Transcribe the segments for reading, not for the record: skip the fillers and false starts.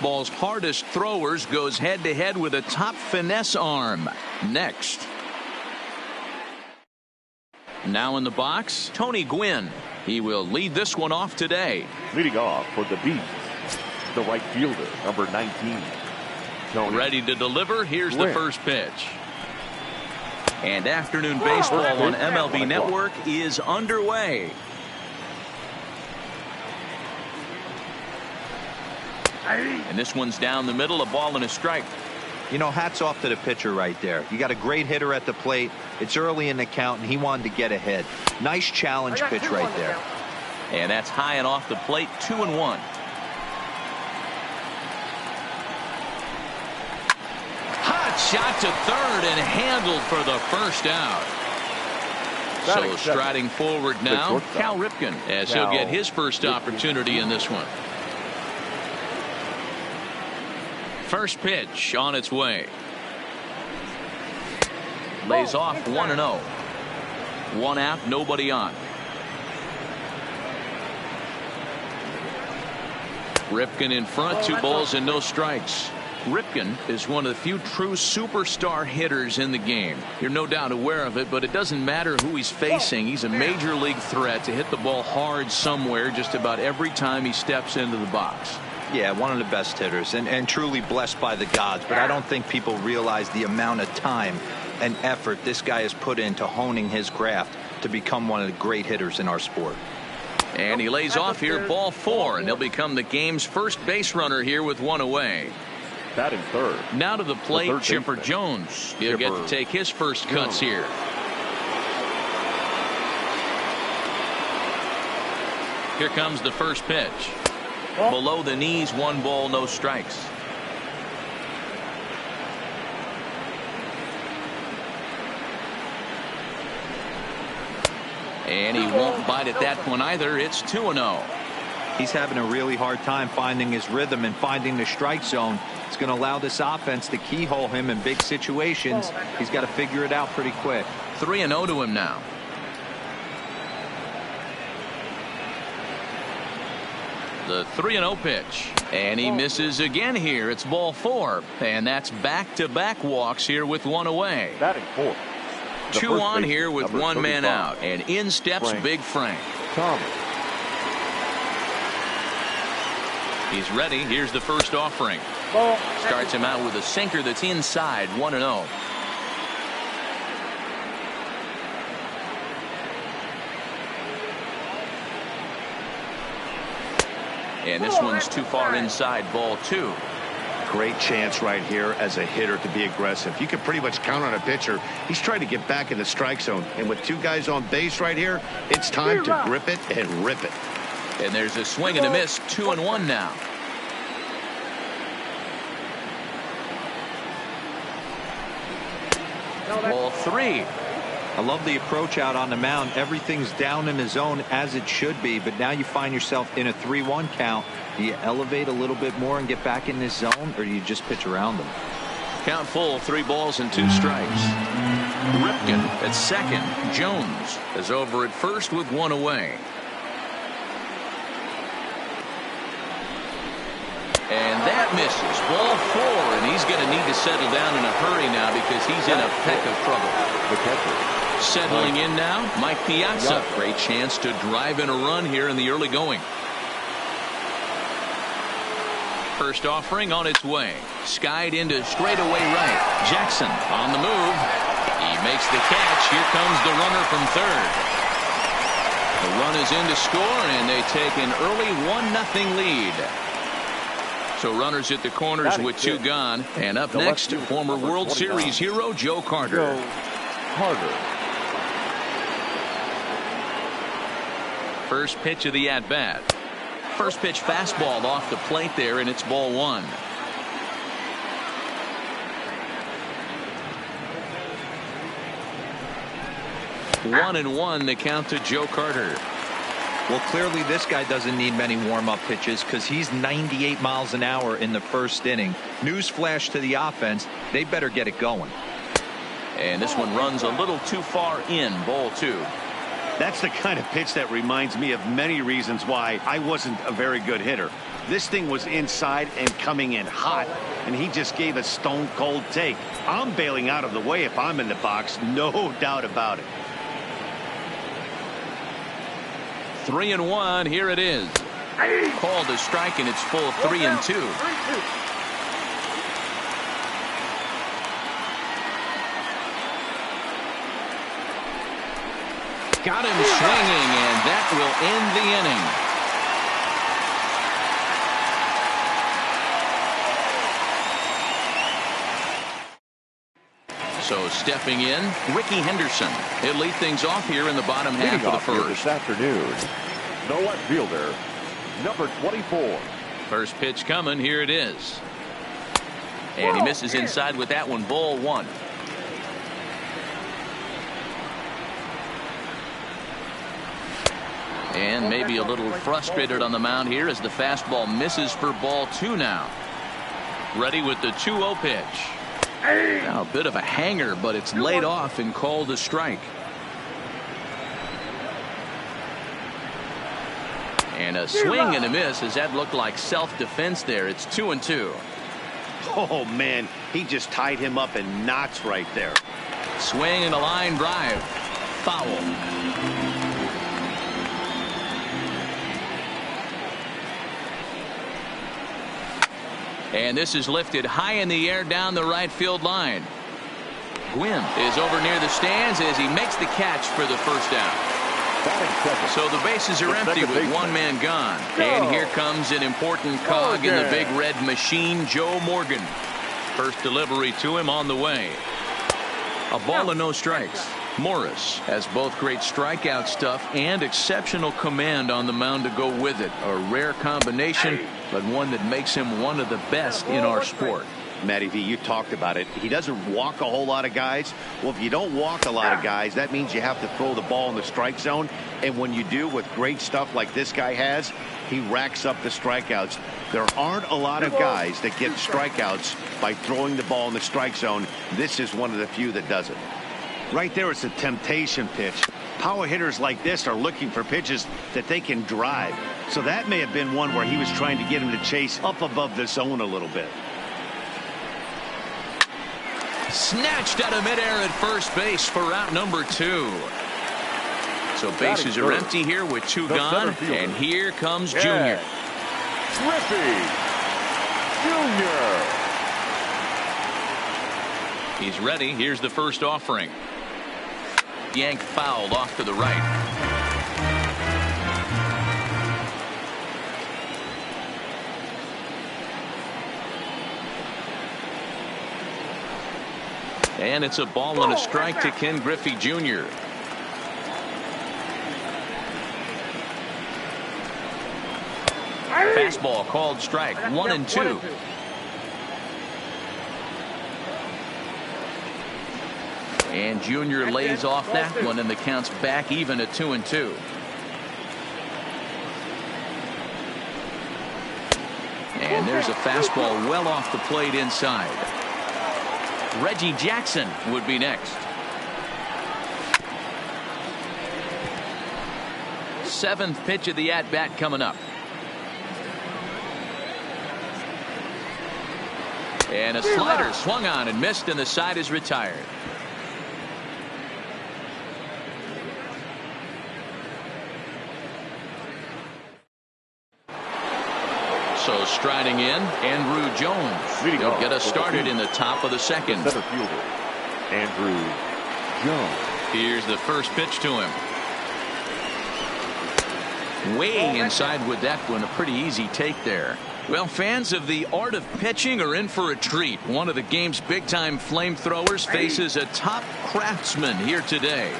baseball's hardest throwers goes head-to-head with a top finesse arm. Next. Now in the box, Tony Gwynn. He will lead this one off today. Leading off for the Bees, the right fielder, number 19. Tony. Ready to deliver. Here's the first pitch. And afternoon baseball on MLB Network is underway. And this one's down the middle, a ball and a strike. You know, hats off to the pitcher right there. You got a great hitter at the plate. It's early in the count, and he wanted to get ahead. Nice challenge pitch right there. And that's high and off the plate, 2-1. Hot shot to third and handled for the first out. So striding forward now, Cal Ripken, as he'll get his first opportunity in this one. First pitch on its way. Lays off 1-0. 1 out, nobody on. Ripken in front, 2 balls and no strikes. Ripken is one of the few true superstar hitters in the game. You're no doubt aware of it, but it doesn't matter who he's facing. He's a major league threat to hit the ball hard somewhere just about every time he steps into the box. Yeah, one of the best hitters and truly blessed by the gods, but I don't think people realize the amount of time and effort this guy has put into honing his craft to become one of the great hitters in our sport. And he lays off here, ball 4, and he'll become the game's first base runner here with 1 away. Batting third. Now to the plate, Chipper Jones. He'll get to take his first cuts here. Here comes the first pitch. Below the knees, 1 ball, no strikes. And he won't bite at that one either. It's 2-0. He's having a really hard time finding his rhythm and finding the strike zone. It's going to allow this offense to keyhole him in big situations. He's got to figure it out pretty quick. 3-0 to him now. The 3-0 pitch, and he misses again here. It's ball 4, and that's back-to-back walks here with 1 away. Batting 4. 2 on here with 1 man out, and in steps Big Frank. He's ready. Here's the first offering. Starts him out with a sinker that's inside. 1-0. And this one's too far inside, ball 2. Great chance right here as a hitter to be aggressive. You can pretty much count on a pitcher. He's trying to get back in the strike zone. And with 2 guys on base right here, it's time to grip it and rip it. And there's a swing and a miss, 2-1 now. Ball 3. I love the approach out on the mound. Everything's down in the zone as it should be, but now you find yourself in a 3-1 count. Do you elevate a little bit more and get back in this zone, or do you just pitch around them? Count full, 3 balls and 2 strikes. Ripken at second. Jones is over at first with 1 away. And that misses. Ball 4, and he's going to need to settle down in a hurry now because he's in a peck of trouble. The catcher. Settling in now, Mike Piazza. Great chance to drive in a run here in the early going. First offering on its way. Skied into straightaway right. Jackson on the move. He makes the catch. Here comes the runner from third. The run is in to score, and they take an early 1-0 lead. So runners at the corners with 2 gone. And up next, former World Series hero Joe Carter. First pitch of the at-bat. First pitch fastball off the plate there, and it's ball 1. One and one, the count to Joe Carter. Well, clearly this guy doesn't need many warm-up pitches because he's 98 miles an hour in the first inning. Newsflash to the offense, they better get it going. And this one runs a little too far in, ball 2. That's the kind of pitch that reminds me of many reasons why I wasn't a very good hitter. This thing was inside and coming in hot, and he just gave a stone-cold take. I'm bailing out of the way if I'm in the box, no doubt about it. 3-1, here it is. Called a strike, and it's full 3-2. Got him swinging, and that will end the inning. So stepping in, Ricky Henderson. He'll lead things off here in the bottom half of the first. This afternoon, the left fielder, number 24. First pitch coming, here it is. And he misses inside with that one, ball one. And maybe a little frustrated on the mound here as the fastball misses for ball two now. Ready with the 2-0 pitch. Now a bit of a hanger, but it's laid off and called a strike. And a swing and a miss as that looked like self-defense there. It's 2-2. Oh, man, he just tied him up in knots right there. Swing and a line drive. Foul. And this is lifted high in the air down the right field line. Gwynn is over near the stands as he makes the catch for the first down. So the bases are empty with one man gone. And here comes an important cog in the big red machine, Joe Morgan. First delivery to him on the way. A ball and no strikes. Morris has both great strikeout stuff and exceptional command on the mound to go with it. A rare combination, but one that makes him one of the best in our sport. Matty V, you talked about it. He doesn't walk a whole lot of guys. Well, if you don't walk a lot of guys, that means you have to throw the ball in the strike zone. And when you do with great stuff like this guy has, he racks up the strikeouts. There aren't a lot of guys that get strikeouts by throwing the ball in the strike zone. This is one of the few that does it. Right there, it's a temptation pitch. Power hitters like this are looking for pitches that they can drive. So that may have been one where he was trying to get him to chase up above the zone a little bit. Snatched out of midair at first base for out number 2. So bases are empty here with two gone. And here comes Junior. Griffey Jr. He's ready. Here's the first offering. Yank fouled off to the right. And it's a ball and a strike to Ken Griffey Jr. Fastball called strike. 1-2. And Junior lays off that one, and the count's back even at 2-2. And there's a fastball well off the plate inside. Reggie Jackson would be next. 7th pitch of the at-bat coming up. And a slider swung on and missed, and the side is retired. So striding in, Andrew Jones. He'll get us started in the top of the second. Center fielder, Andrew Jones. Here's the first pitch to him. Way inside with that one. A pretty easy take there. Well, fans of the art of pitching are in for a treat. One of the game's big-time flamethrowers faces a top craftsman here today.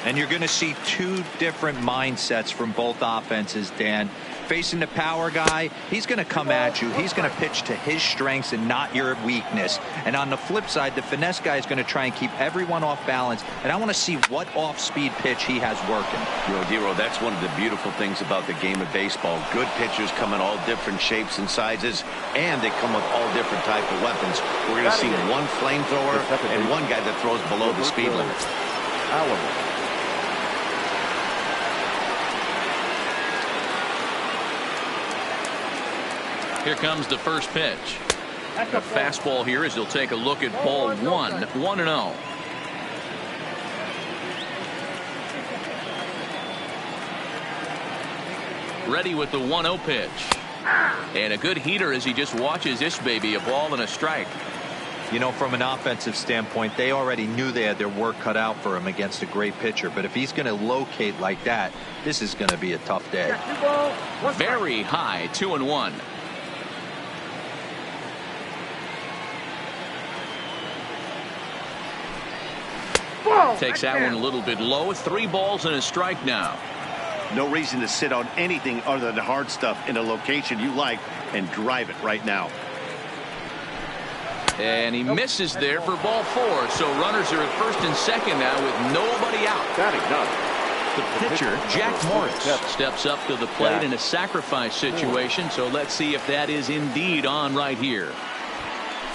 And you're going to see two different mindsets from both offenses, Dan. Facing the power guy, he's going to come at you. He's going to pitch to his strengths and not your weakness. And on the flip side, the finesse guy is going to try and keep everyone off balance. And I want to see what off-speed pitch he has working. You know, Dero, that's one of the beautiful things about the game of baseball. Good pitchers come in all different shapes and sizes, and they come with all different type of weapons. We're going to see one flamethrower and one guy that throws below the speed limit. Allen. Here comes the first pitch. A fastball here as he'll take a look at ball 1, 1-0. Ready with the 1-0 pitch. And a good heater as he just watches this baby, a ball and a strike. You know, from an offensive standpoint, they already knew they had their work cut out for him against a great pitcher. But if he's going to locate like that, this is going to be a tough day. Very high, 2-1. Takes that one a little bit low. 3 balls and a strike now. No reason to sit on anything other than the hard stuff in a location you like and drive it right now. And he misses there for ball 4. So runners are at first and second now with nobody out. Batting done. The pitcher, Jack Morris, steps up to the plate in a sacrifice situation. So let's see if that is indeed on right here.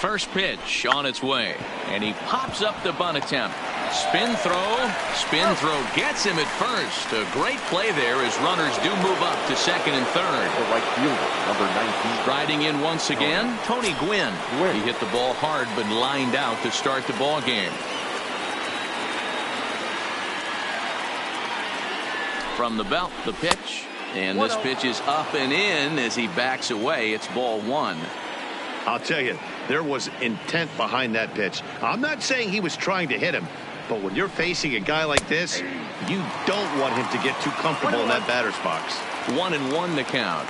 First pitch on its way. And he pops up the bunt attempt. Spin throw gets him at first. A great play there as runners do move up to second and third. The right fielder, number 19. Striding in once again, Tony Gwynn. He hit the ball hard but lined out to start the ball game. From the belt, the pitch. And this pitch is up and in as he backs away. It's ball 1. I'll tell you, there was intent behind that pitch. I'm not saying he was trying to hit him, but when you're facing a guy like this, you don't want him to get too comfortable in that batter's box. 1-1 the count.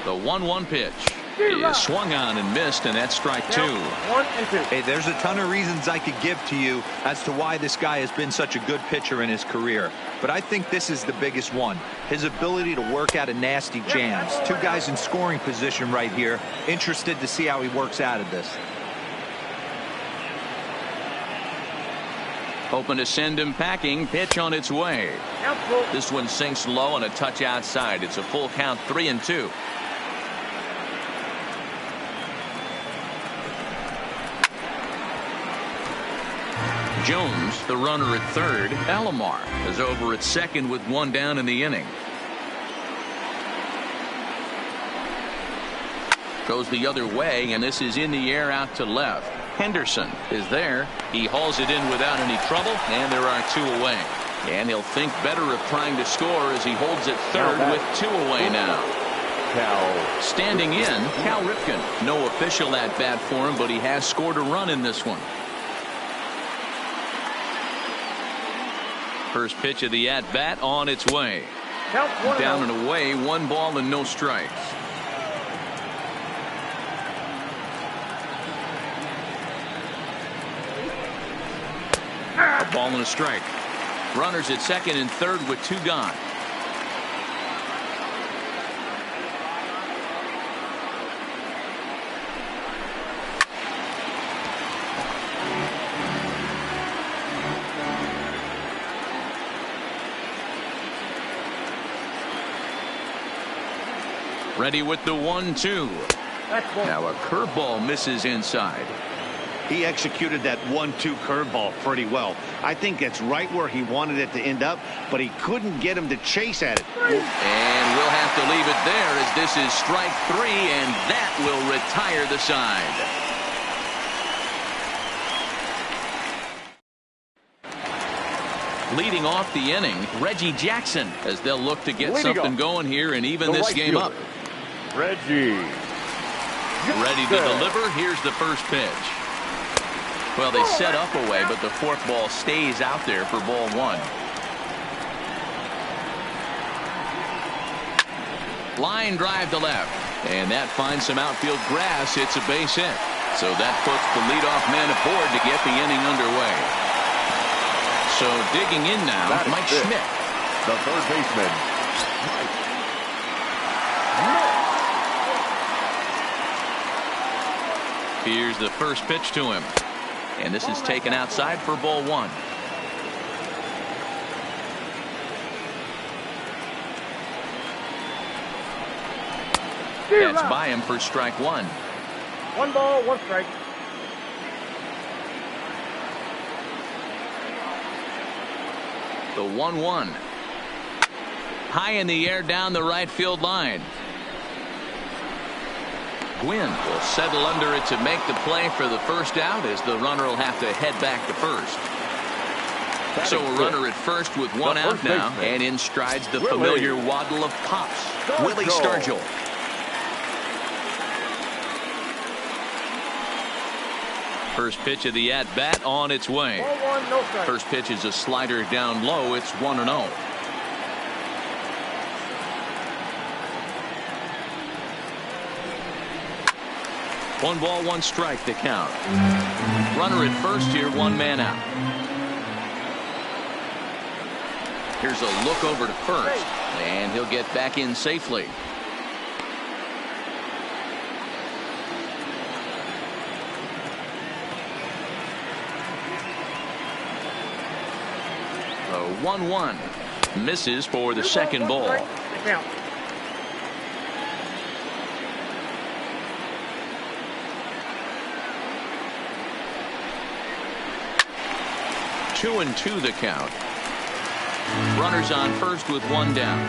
The 1-1 pitch is swung on and missed, and that's strike 2. 1 and 2. Hey, there's a ton of reasons I could give to you as to why this guy has been such a good pitcher in his career. But I think this is the biggest one. His ability to work out of nasty jams. 2 guys in scoring position right here. Interested to see how he works out of this. Hoping to send him packing. Pitch on its way. This one sinks low and a touch outside. It's a full count, 3-2. Jones, the runner at third. Alomar is over at second with 1 down in the inning. Goes the other way, and this is in the air out to left. Henderson is there. He hauls it in without any trouble, and there are 2 away. And he'll think better of trying to score as he holds at third with 2 away now. Standing in, Cal Ripken. No official at bat for him, but he has scored a run in this one. First pitch of the at-bat on its way. Down and away, 1 ball and no strikes. A ball and a strike. Runners at second and third with 2 gone. Ready with the 1-2. Now a curveball misses inside. He executed that 1-2 curveball pretty well. I think that's right where he wanted it to end up, but he couldn't get him to chase at it. And we'll have to leave it there as this is strike 3, and that will retire the side. Leading off the inning, Reggie Jackson, as they'll look to get something going here and even this game up. Reggie. Ready to deliver. Here's the first pitch. Well, they set up away, but the 4th ball stays out there for ball 1. Line drive to left, and that finds some outfield grass. It's a base hit. So that puts the leadoff man aboard to get the inning underway. So digging in now, Mike Schmidt. The third baseman. Here's the first pitch to him. And this is taken outside for ball 1. That's by him for strike 1. 1 ball, 1 strike. The 1-1. high in the air down the right field line. Gwynn will settle under it to make the play for the first out, as the runner will have to head back to first. So a runner at first with one out now, and in strides the familiar waddle of Pops, Willie Stargell. First pitch of the at-bat on its way. Ball 1, no strike. First pitch is a slider down low. It's 1-0. One ball, one strike to count. Runner at first here, one man out. Here's a look over to first, and he'll get back in safely. A 1-1 misses for the second ball. Count. 2-2 the count. Runners on first with one down.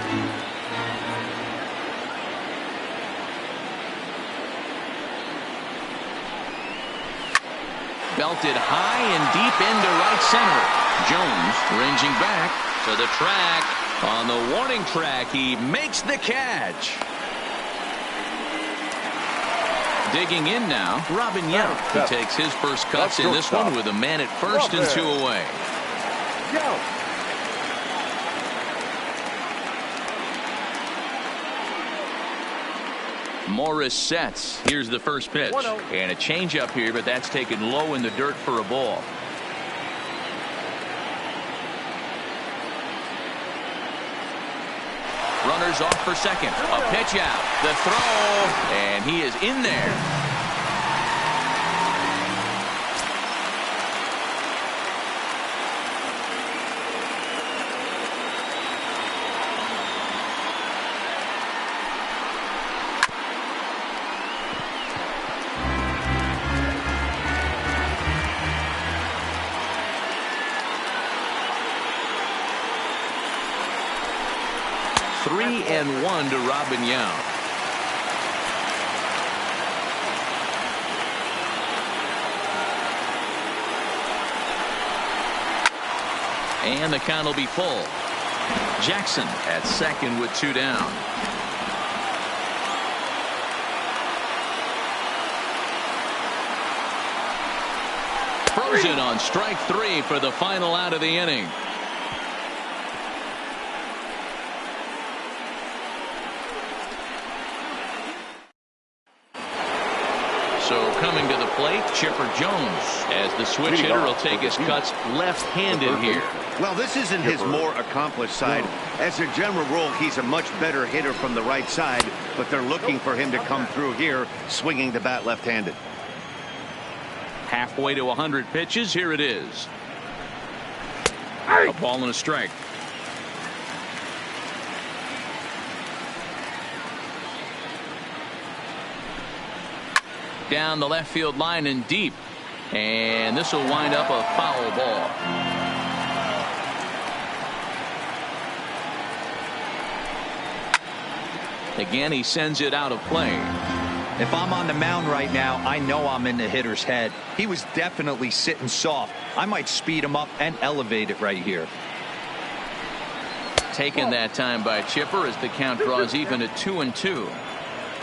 Belted high and deep into right center. Jones ranging back to the track. On the warning track, he makes the catch. Digging in now, Robin Yount. He takes his first cuts in this one with a man at first and two away. Morris sets. Here's the first pitch. And a changeup here, but that's taken low in the dirt for a ball. Runners off for second. A pitch out. The throw. And he is in there. Three and one to Robin Yount. And the count will be full. Jackson at second with two down. Frozen on strike three for the final out of the inning. So coming to the plate, Chipper Jones, as the switch hitter will take his cuts left-handed here. Well, this isn't his more accomplished side. As a general rule, he's a much better hitter from the right side, but they're looking for him to come through here, swinging the bat left-handed. Halfway to 100 pitches, here it is. A ball and a strike. Down the left field line and deep, and this will wind up a foul ball. Again, he sends it out of play. If I'm on the mound right now, I know I'm in the hitter's head. He was definitely sitting soft. I might speed him up and elevate it right here. Taken that time by Chipper as the count draws even at 2-2.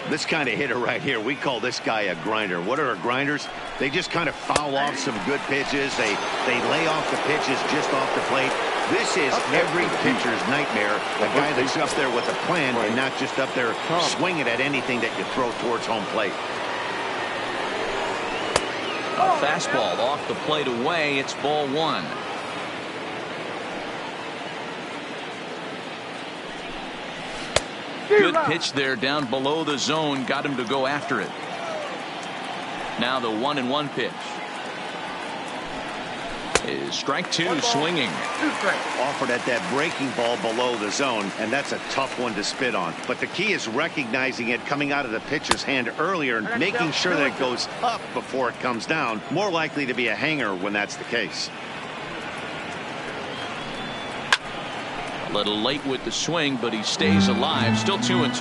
This kind of hitter right here, we call this guy a grinder. What are grinders? They just kind of foul off some good pitches. They lay off the pitches just off the plate. This is every pitcher's nightmare. A guy that's up there with a plan and not just up there swinging at anything that you throw towards home plate. A fastball off the plate away. It's ball one. Good pitch there down below the zone. Got him to go after it. Now the 1-1 pitch. Is strike two, swinging. Offered at that breaking ball below the zone, and that's a tough one to spit on. But the key is recognizing it coming out of the pitcher's hand earlier and making sure that it goes up before it comes down. More likely to be a hanger when that's the case. Little late with the swing, but he stays alive. Still 2-2.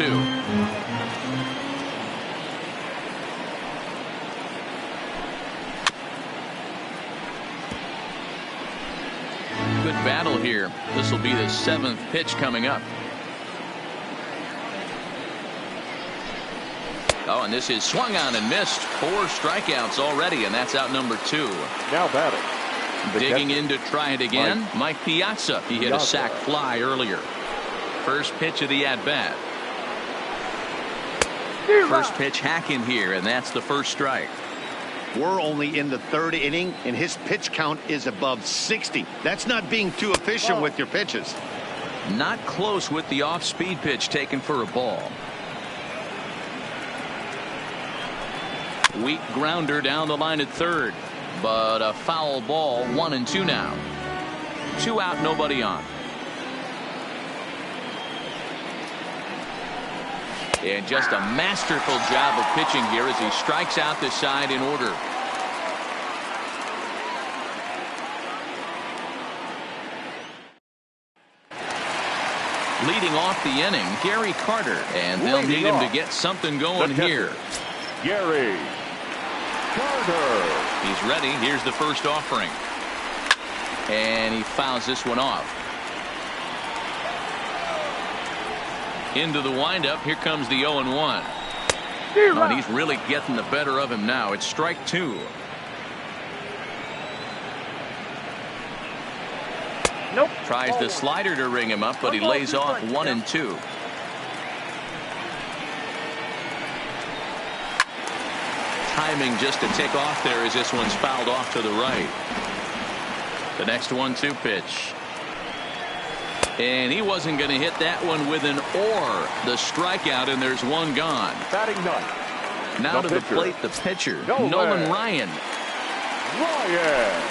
Good battle here. This will be the 7th pitch coming up. Oh, and this is swung on and missed. 4 strikeouts already, and that's out number 2. Now batting. Digging in to try it again. Mike Piazza. He hit a sac fly earlier. First pitch of the at-bat. First pitch hack in here, and that's the first strike. We're only in the 3rd inning, and his pitch count is above 60. That's not being too efficient with your pitches. Not close with the off-speed pitch taken for a ball. Weak grounder down the line at 3rd. But a foul ball. 1-2 now. 2 out, nobody on. And just a masterful job of pitching here as he strikes out the side in order. Leading off the inning, Gary Carter, and they'll need him to get something going here. Gary Carter. He's ready. Here's the first offering. And he fouls this one off. Into the windup. Here comes the 0-1. Oh, and he's really getting the better of him now. It's strike 2. Nope. Tries the slider to ring him up, but he lays off 1-2. Timing just to tick off there as this one's fouled off to the right. The next 1-2 pitch. And he wasn't going to hit that one with an or. The strikeout, and there's one gone. Batting ninth. Now to the plate, the pitcher, Nolan Ryan.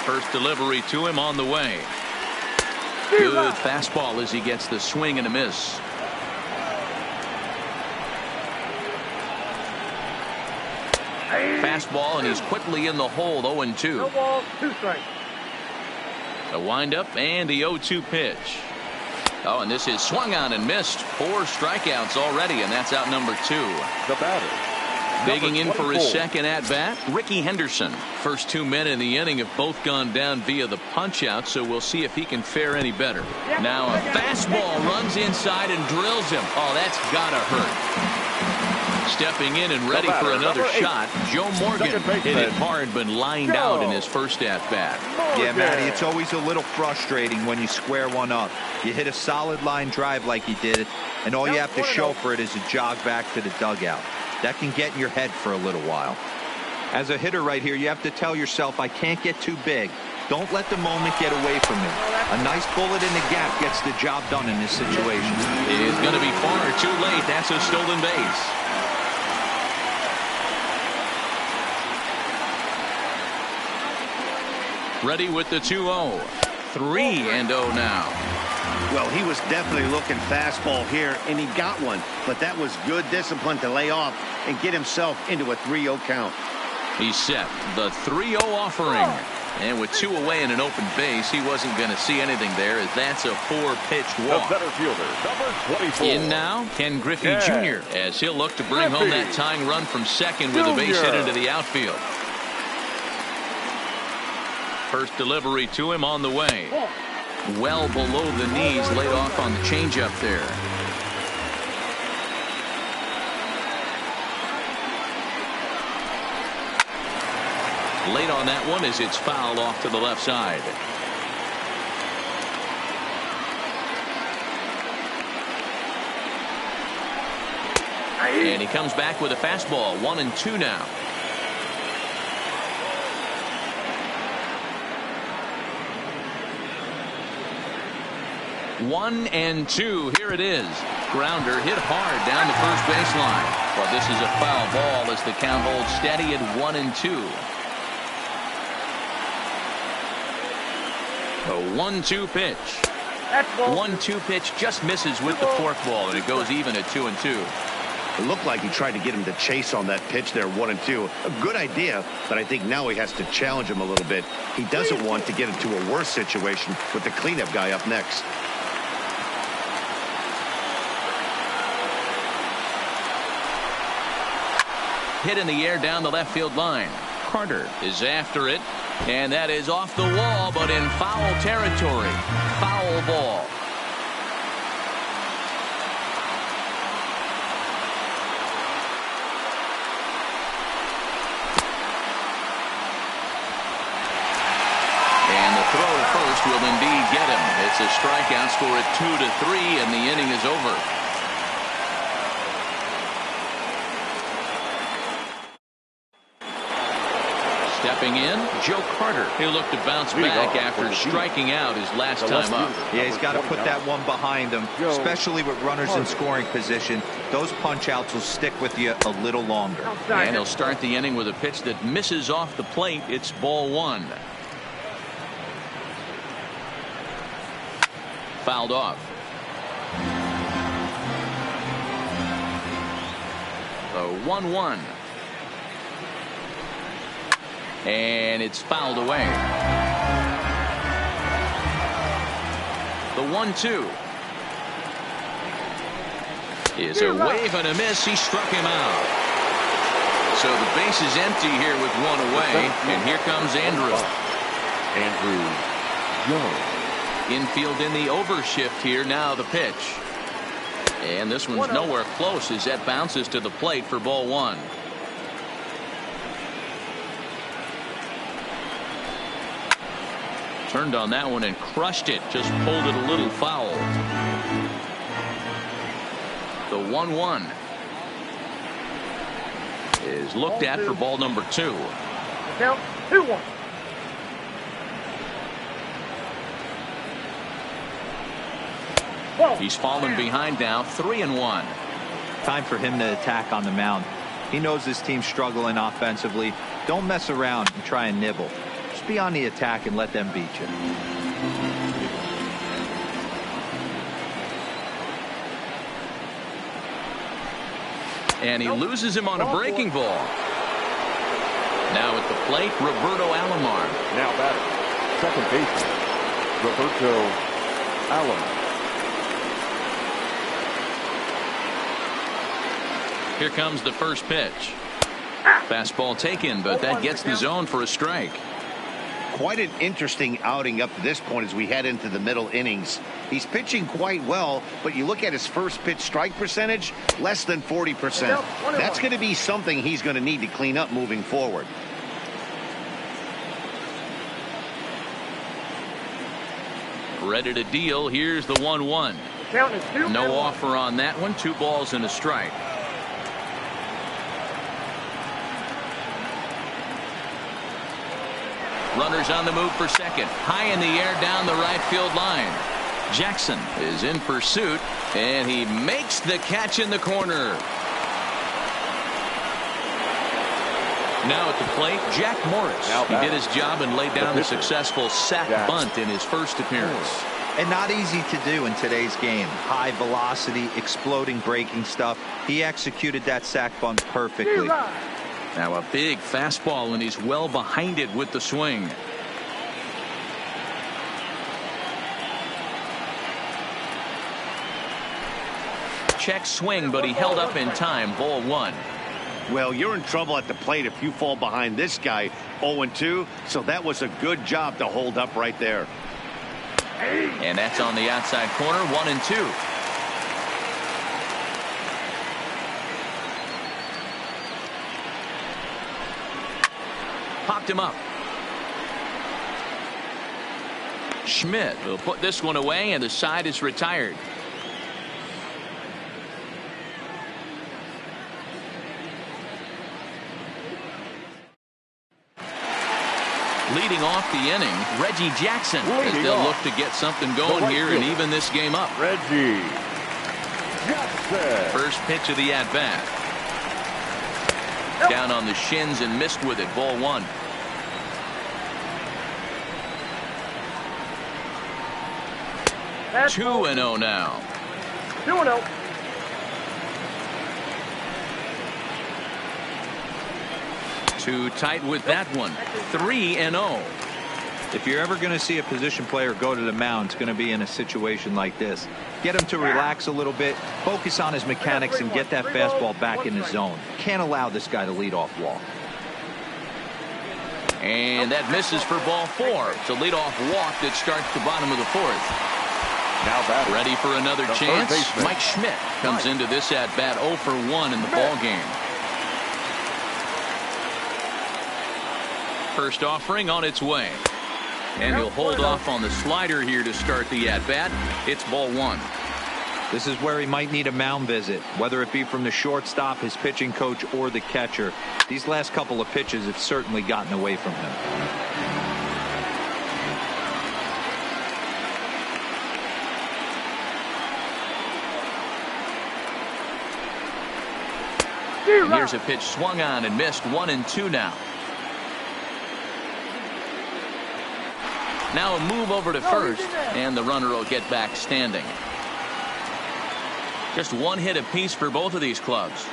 First delivery to him on the way. Good fastball as he gets the swing and a miss. Fastball, and he's quickly in the hole. 0-2. No balls, 2 strikes. A windup and the 0-2 pitch. Oh, and this is swung on and missed. 4 strikeouts already, and that's out number 2. The batter. Digging in for his second at bat, Ricky Henderson. First 2 men in the inning have both gone down via the punch out, so we'll see if he can fare any better. Now a fastball runs inside and drills him. Oh, that's gotta hurt. Stepping in and ready for another shot, Joe Morgan hit it hard but lined out in his first at bat. Yeah, Matty, it's always a little frustrating when you square one up. You hit a solid line drive like he did, and all you have to show for it is a jog back to the dugout. That can get in your head for a little while. As a hitter right here, you have to tell yourself, I can't get too big. Don't let the moment get away from me. A nice bullet in the gap gets the job done in this situation. It is going to be far too late. That's a stolen base. Ready with the 2-0. 3-0 now. Well, he was definitely looking fastball here, and he got one. But that was good discipline to lay off and get himself into a 3-0 count. He's set. The 3-0 offering. And with 2 away and an open base, he wasn't going to see anything there, as that's a 4-pitch walk. The center fielder, number 24. In now, Ken Griffey Jr., as he'll look to bring home that tying run from second with a base hit into the outfield. First delivery to him on the way. Well below the knees, laid off on the changeup there. Late on that one as it's fouled off to the left side. And he comes back with a fastball. 1-2 now. One and two. Here it is. Grounder hit hard down the first baseline. Well, this is a foul ball as the count holds steady at 1-2. A 1-2 pitch. 1-2 pitch just misses with the fourth ball, and it goes even at 2-2. It looked like he tried to get him to chase on that pitch there, 1-2. A good idea, but I think now he has to challenge him a little bit. He doesn't want to get into a worse situation with the cleanup guy up next. hit in the air down the left field line. Carter is after it, and that is off the wall, but in foul territory. Foul ball. And the throw at first will indeed get him. It's a strikeout, score at 2-3, and the inning is over. Stepping in, Joe Carter. He'll look to bounce back after striking out his last time up. Yeah, he's got to put that one behind him, especially with runners in scoring position. Those punch outs will stick with you a little longer. And he'll start the inning with a pitch that misses off the plate. It's ball one. Fouled off. The 1-1. And it's fouled away. The 1-2 is a wave and a miss. He struck him out. So the base is empty here with one away. And here comes Andrew. Young. Infield in the overshift here. Now the pitch. And this one's nowhere close as that bounces to the plate for ball one. Turned on that one and crushed it. Just pulled it a little foul. The 1-1 is looked at for ball number 2. Count 2-1. He's fallen behind now, 3-1. Time for him to attack on the mound. He knows his team's struggling offensively. Don't mess around and try and nibble. Just be on the attack and let them beat you. And he loses him on a breaking ball. Now at the plate, Roberto Alomar. Now batting, second baseman, Roberto Alomar. Here comes the first pitch. Fastball taken, but that gets the zone for a strike. Quite an interesting outing up to this point as we head into the middle innings. He's pitching quite well, but you look at his first pitch strike percentage, less than 40%. That's going to be something he's going to need to clean up moving forward. Ready to deal. Here's the 1-1. No offer on that one. 2 balls and a strike. Runners on the move for second. High in the air down the right field line. Jackson is in pursuit, and he makes the catch in the corner. Now at the plate, Jack Morris. He did his job and laid down a successful sac bunt in his first appearance. And not easy to do in today's game. High velocity, exploding breaking stuff. He executed that sac bunt perfectly. Now a big fastball, and he's well behind it with the swing. Check swing, but he held up in time. Ball 1. Well, you're in trouble at the plate if you fall behind this guy 0-2, so that was a good job to hold up right there. And that's on the outside corner. 1-2. Popped him up. Schmidt will put this one away, and the side is retired. Leading off the inning, Reggie Jackson, as they'll look to get something going here and even this game up. Reggie Jackson. First pitch of the at-bat. Down on the shins and missed with it. Ball 1. That's 2-0 now. 2-0. Too tight with that one. 3-0. If you're ever going to see a position player go to the mound, it's going to be in a situation like this. Get him to relax a little bit, focus on his mechanics, and get that fastball back in the zone. Can't allow this guy to lead off walk. And that misses for ball 4. It's a leadoff walk that starts the bottom of the 4th. Now batting. Ready for another chance? Mike Schmidt comes into this at-bat 0 for 1 in the ball game. First offering on its way. And he'll hold off on the slider here to start the at-bat. It's ball 1. This is where he might need a mound visit, whether it be from the shortstop, his pitching coach, or the catcher. These last couple of pitches have certainly gotten away from him. And here's a pitch swung on and missed. 1-2 now. Now a move over to first, and the runner will get back standing. Just one hit apiece for both of these clubs.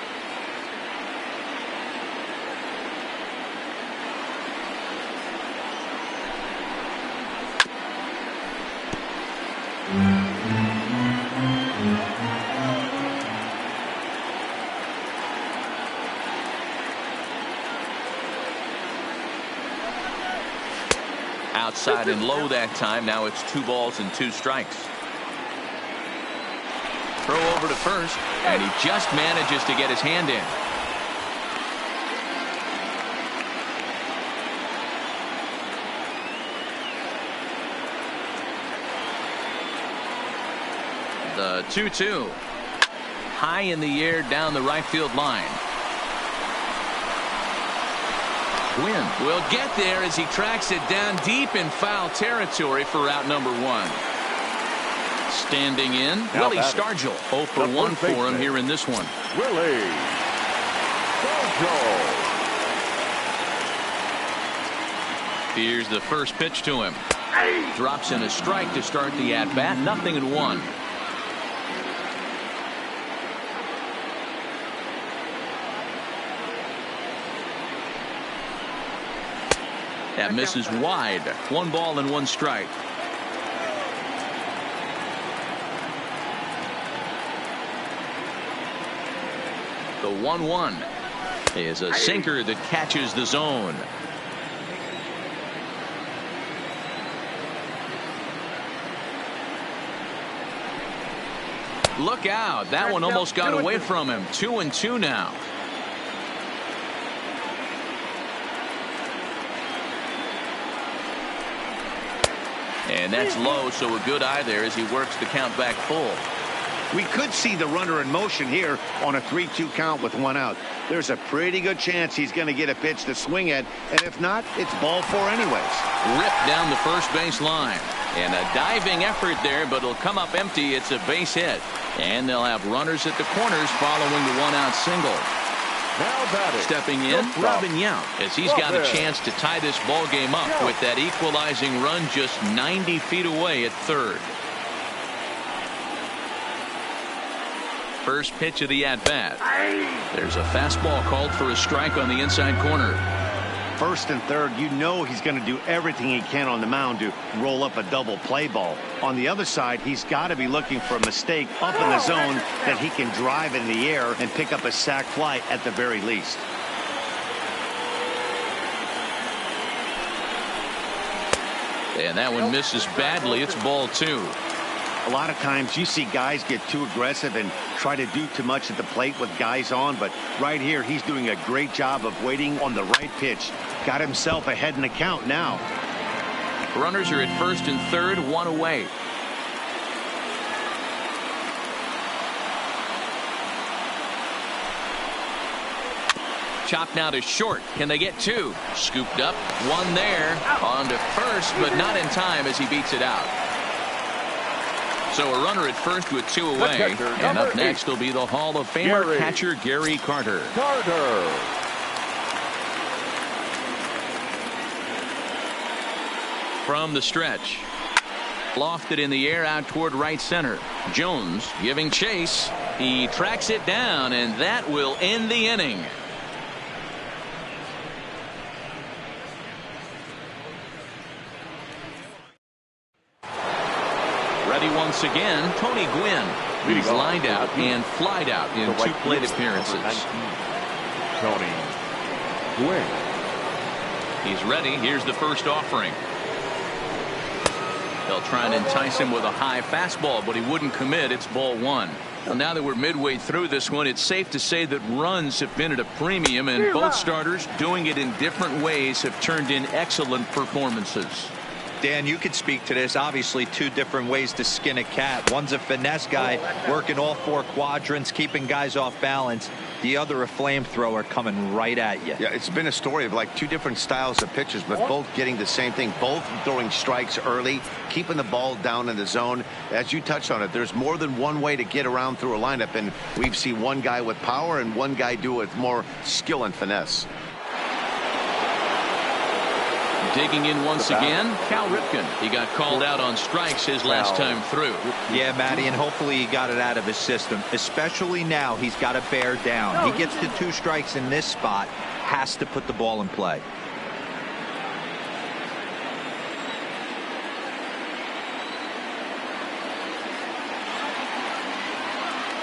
Outside and low that time. Now it's 2 balls and 2 strikes. Throw over to first, and he just manages to get his hand in. The 2-2. High in the air down the right field line. Gwynn will get there as he tracks it down deep in foul territory for out number 1. Standing in, Willie Stargell. 0 for 1 for him here in this one. Willie Stargell. Here's the first pitch to him. Drops in a strike to start the at-bat. 0-1. That misses wide. 1 ball and 1 strike. The 1-1 is a sinker that catches the zone. Look out. That one almost got away from him. 2-2 now. And that's low, so a good eye there as he works the count back full. We could see the runner in motion here on a 3-2 count with 1 out. There's a pretty good chance he's going to get a pitch to swing at, and if not, it's ball 4 anyways. Ripped down the first base line. And a diving effort there, but it'll come up empty. It's a base hit. And they'll have runners at the corners following the 1-out single. Now batting. Stepping in, Robin Yount, as he's got a chance to tie this ball game up with that equalizing run just 90 feet away at third. First pitch of the at-bat. There's a fastball called for a strike on the inside corner. First and third, you know he's going to do everything he can on the mound to roll up a double play ball. On the other side, he's got to be looking for a mistake up in the zone that he can drive in the air and pick up a sac fly at the very least. And that one misses badly. It's ball 2. A lot of times you see guys get too aggressive and try to do too much at the plate with guys on, but right here he's doing a great job of waiting on the right pitch. Got himself ahead in the count now. Runners are at first and third, 1 away. Chopped now to short. Can they get 2? Scooped up, 1 there. On to first, but not in time as he beats it out. So a runner at first with 2 away. And up next will be the Hall of Famer catcher Gary Carter. From the stretch. Lofted in the air out toward right center. Jones giving chase. He tracks it down, and that will end the inning. Ready once again, Tony Gwynn. He's lined out and flied out in two plate appearances. Tony Gwynn. He's ready. Here's the first offering. They'll try and entice him with a high fastball, but he wouldn't commit. It's ball one. Well, now that we're midway through this one, it's safe to say that runs have been at a premium, and both starters, doing it in different ways, have turned in excellent performances. Dan, you could speak to this. Obviously, two different ways to skin a cat. One's a finesse guy, working all four quadrants, keeping guys off balance. The other, a flamethrower coming right at you. Yeah, it's been a story of like two different styles of pitches, but both getting the same thing, both throwing strikes early, keeping the ball down in the zone. As you touched on it, there's more than one way to get around through a lineup, and we've seen one guy with power and one guy do it with more skill and finesse. Digging in once again, Cal Ripken. He got called out on strikes his last time through. Yeah, Matty, and hopefully he got it out of his system. Especially now, he's got to bear down. He gets to 2 strikes in this spot, has to put the ball in play.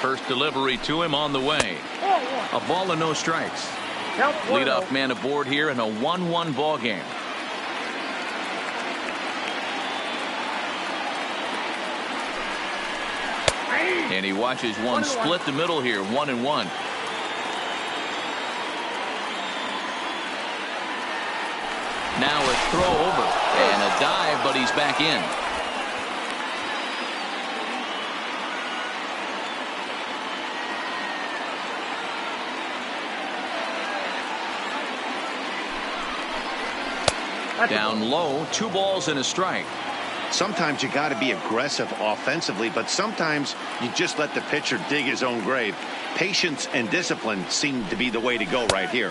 First delivery to him on the way. A ball and no strikes. Leadoff man aboard here in a 1-1 ball game. And he watches one split the middle here, 1-1. Now a throw over and a dive, but he's back in. Down low, 2 balls and a strike. Sometimes you got to be aggressive offensively, but sometimes you just let the pitcher dig his own grave. Patience and discipline seem to be the way to go right here.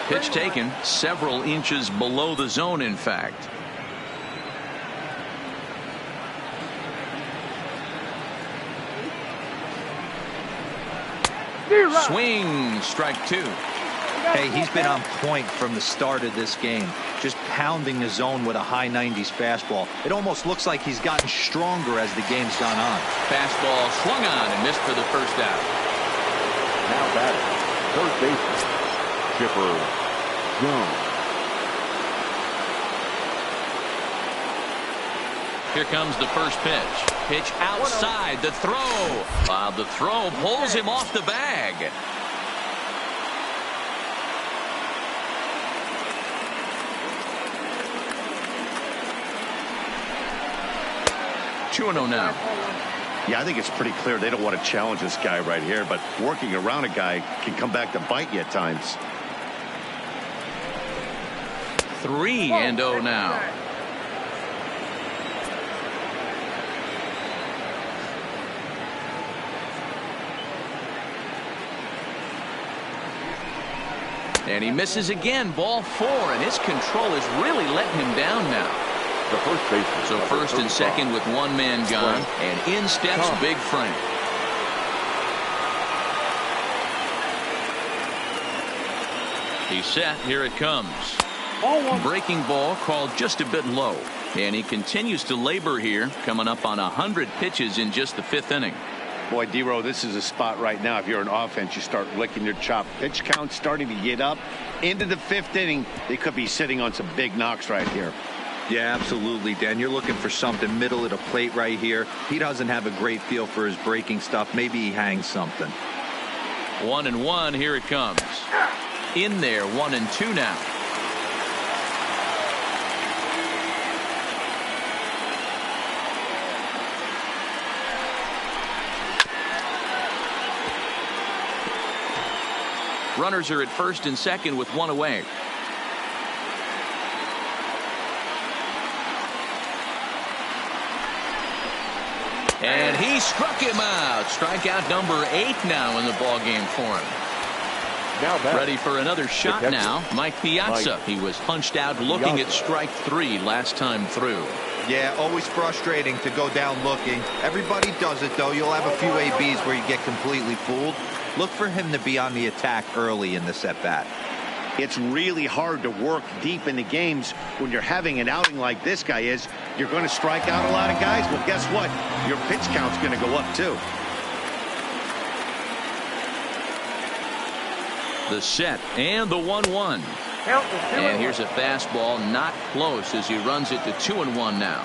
Pitch taken several inches below the zone, in fact. Swing, strike 2. Hey, he's been on point from the start of this game, just pounding the zone with a high 90s fastball. It almost looks like he's gotten stronger as the game's gone on. Fastball swung on and missed for the first out. Now batting, third baseman, Chipper Jones. Here comes the first pitch. Pitch outside, the throw. The throw pulls him off the bag. Now. Yeah, I think it's pretty clear they don't want to challenge this guy right here, but working around a guy can come back to bite you at times. 3-0 now. And he misses again, ball 4, and his control is really letting him down now. The first baseman. So first and second with one man gone, and in steps Big Frank. He's set. Here it comes. Breaking ball called just a bit low, and he continues to labor here, coming up on 100 pitches in just the 5th inning. Boy, D-Row, this is a spot right now. If you're an offense, you start licking your chop. Pitch count starting to get up into the 5th inning. They could be sitting on some big knocks right here. Yeah, absolutely, Dan. You're looking for something middle of the plate right here. He doesn't have a great feel for his breaking stuff. Maybe he hangs something. 1-1. Here it comes. In there, 1-2 now. Runners are at first and second with 1 away. And he struck him out. Strikeout number 8 now in the ball game for him. Now ready for another shot now. Mike Piazza. He was punched out looking at strike 3 last time through. Yeah, always frustrating to go down looking. Everybody does it, though. You'll have a few ABs where you get completely fooled. Look for him to be on the attack early in this at-bat. It's really hard to work deep in the games when you're having an outing like this guy is. You're going to strike out a lot of guys. Well, guess what? Your pitch count's going to go up, too. The set and the 1-1. And here's a fastball not close as he runs it to 2-1 now.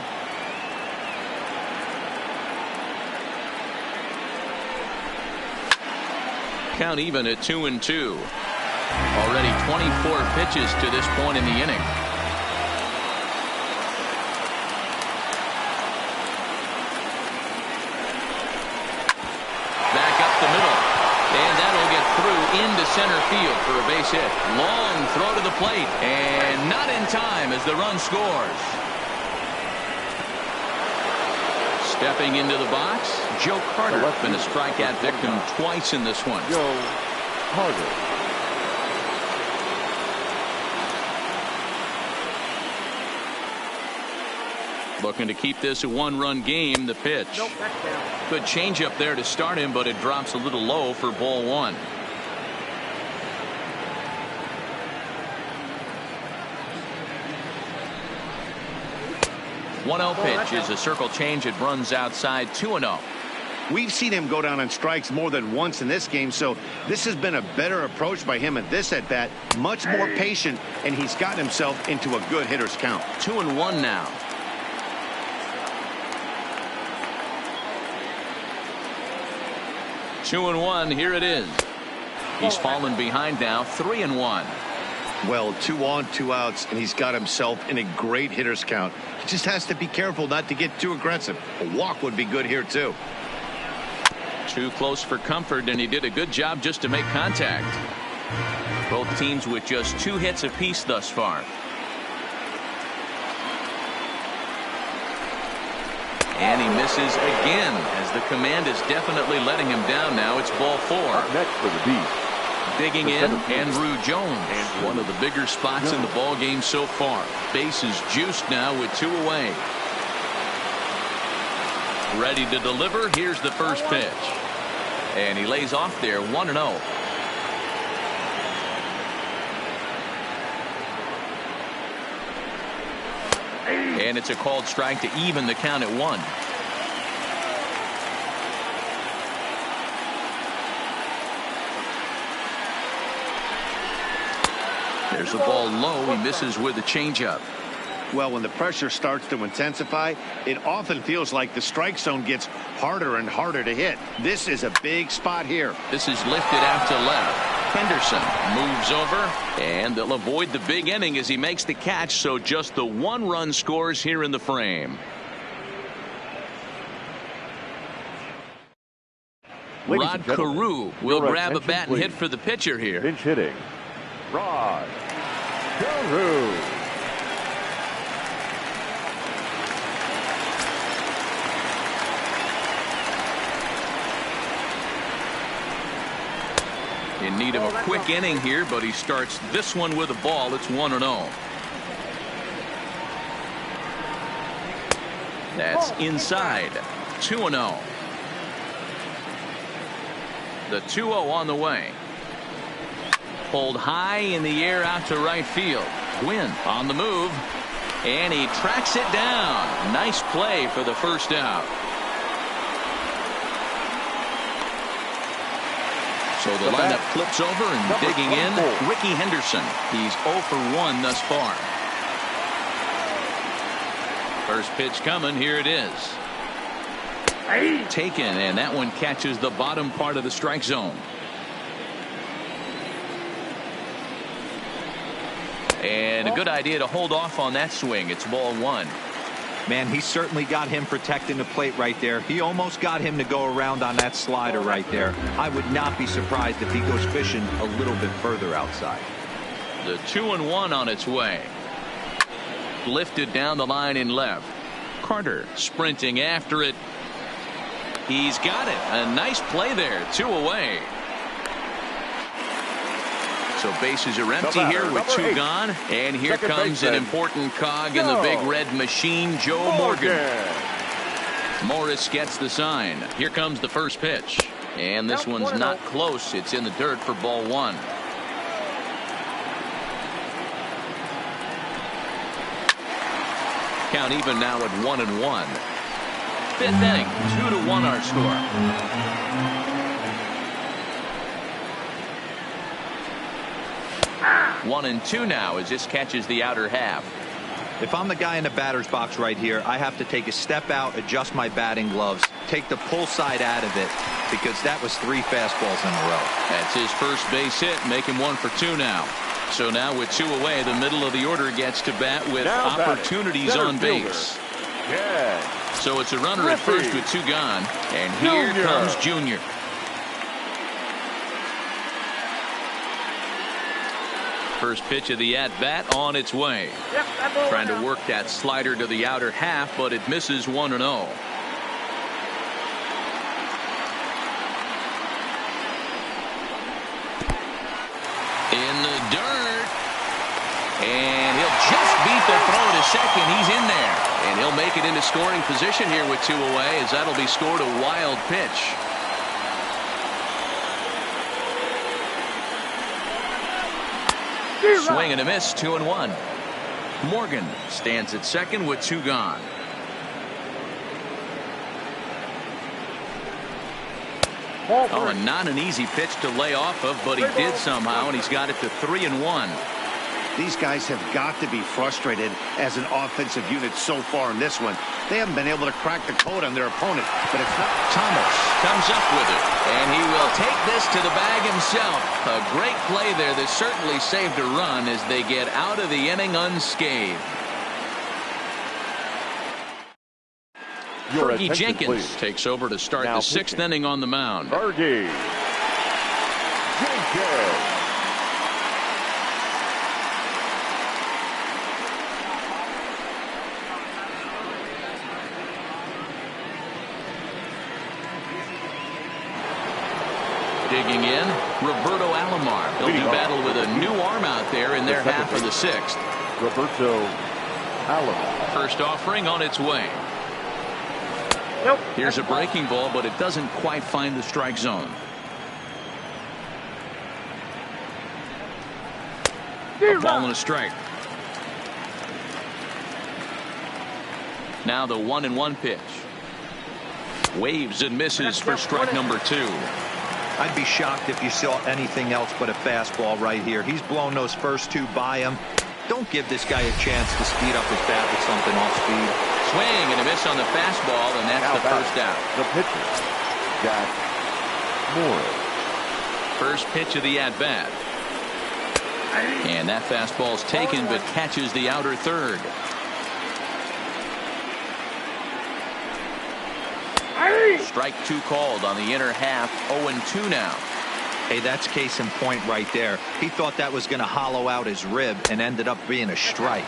Count even at 2-2. Already 24 pitches to this point in the inning. Back up the middle. And that'll get through into center field for a base hit. Long throw to the plate. And not in time as the run scores. Stepping into the box, Joe Carter. Been a strikeout victim twice in this one. Joe Carter. Looking to keep this a one-run game. The pitch. Nope, that's down. Good changeup there to start him, but it drops a little low for ball one. One 0 pitch is a circle change. It runs outside 2-0. We've seen him go down on strikes more than once in this game, so this has been a better approach by him at this at-bat. Much more patient, and he's gotten himself into a good hitter's count. 2-1 now. Two and one. Here it is. He's fallen behind now. 3-1. Well, 2 on, 2 outs, and he's got himself in a great hitter's count. He just has to be careful not to get too aggressive. A walk would be good here, too. Too close for comfort, and he did a good job just to make contact. Both teams with just 2 hits apiece thus far. And he misses again as the command is definitely letting him down now. It's ball 4. Up next for the Bees. Digging in, Andrew Jones. One of the bigger spots in the ball game so far. Bases juiced now with 2 away. Ready to deliver. Here's the first pitch. And he lays off there 1-0. And it's a called strike to even the count at 1. There's the ball low. He misses with a changeup. Well, when the pressure starts to intensify, it often feels like the strike zone gets harder and harder to hit. This is a big spot here. This is lifted out to left. Henderson moves over, and they'll avoid the big inning as he makes the catch, so just the 1 run scores here in the frame. Rod Carew will grab a bat and hit for the pitcher here. Pinch hitting. Rod Carew. In need of a quick inning here, but he starts this one with a ball. It's 1-0. That's inside. 2-0. The 2-0 on the way. Pulled high in the air out to right field. Gwynn on the move, and he tracks it down. Nice play for the first out. So the lineup flips over and digging in. Ricky Henderson. He's 0 for 1 thus far. First pitch coming. Here it is. Taken, and that one catches the bottom part of the strike zone. And a good idea to hold off on that swing. It's ball 1. Man, he certainly got him protecting the plate right there. He almost got him to go around on that slider right there. I would not be surprised if he goes fishing a little bit further outside. The 2-1 on its way. Lifted down the line in left. Carter sprinting after it. He's got it. A nice play there. 2 away. So bases are empty here with 2 gone. And here comes an important cog in the big red machine, Joe Morgan. Morris gets the sign. Here comes the first pitch. And this one's not close. It's in the dirt for ball 1. count even now at 1-1. Fifth inning, 2-1 our score. 1-2 now as this catches the outer half. If I'm the guy in the batter's box right here, I have to take a step out, adjust my batting gloves, take the pull side out of it, because that was 3 fastballs in a row. That's his first base hit, making 1 for 2 now. So now with 2 away, the middle of the order gets to bat with now opportunities on base. Yeah. So it's a runner at first with 2 gone, and here comes Junior. First pitch of the at-bat on its way. Yep, that ball Trying went to out. work that slider to the outer half, but it misses 1-0. In the dirt. And he'll just beat the throw to second. He's in there. And he'll make it into scoring position here with 2 away, as that'll be scored a wild pitch. Swing and a miss, 2-1. Morgan stands at second with 2 gone. Oh, and not an easy pitch to lay off of, but he did somehow, and he's got it to 3-1. These guys have got to be frustrated as an offensive unit so far in this one. They haven't been able to crack the code on their opponent, but it's not. Thomas comes up with it, and he will take this to the bag himself. A great play there that certainly saved a run as they get out of the inning unscathed. Your Fergie attention, Jenkins please. takes over to start Now the 6th pitching. inning on the mound. Fergie Jenkins. Digging in, Roberto Alomar. He'll do Leading off. battle with a new arm out there in their The half of the second 6th. Roberto Alomar. First offering on its way. Nope. Here's a breaking ball, but it doesn't quite find the strike zone. A ball and a strike. Now the 1-1 pitch. Waves and misses for strike number 2. I'd be shocked if you saw anything else but a fastball right here. He's blown those first 2 by him. Don't give this guy a chance to speed up his bat with something off speed. Swing and a miss on the fastball, and that's Now the first out. The pitcher, Jack Morris. First pitch of the at-bat. And that fastball's taken, but catches the outer third. Strike 2 called on the inner half. 0-2 now. Hey, that's case in point right there. He thought that was going to hollow out his rib and ended up being a strike.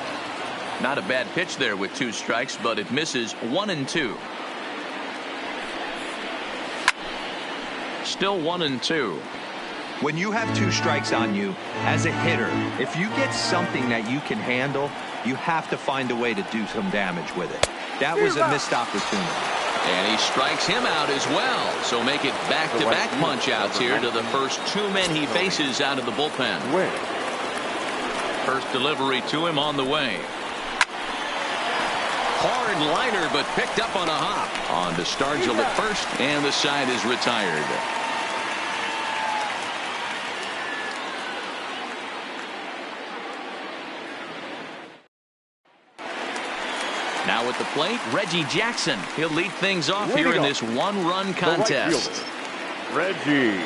Not a bad pitch there with 2 strikes, but it misses 1-2. Still 1-2. When you have 2 strikes on you as a hitter, if you get something that you can handle, you have to find a way to do some damage with it. That was a missed opportunity. And he strikes him out as well. So make it back-to-back punch-outs here to the first 2 men he faces out of the bullpen. Win. First delivery to him on the way. Hard liner, but picked up on a hop. On to Stargell at first, and the side is retired. Now at the plate, Reggie Jackson. He'll lead things off here in this 1-run contest. Reggie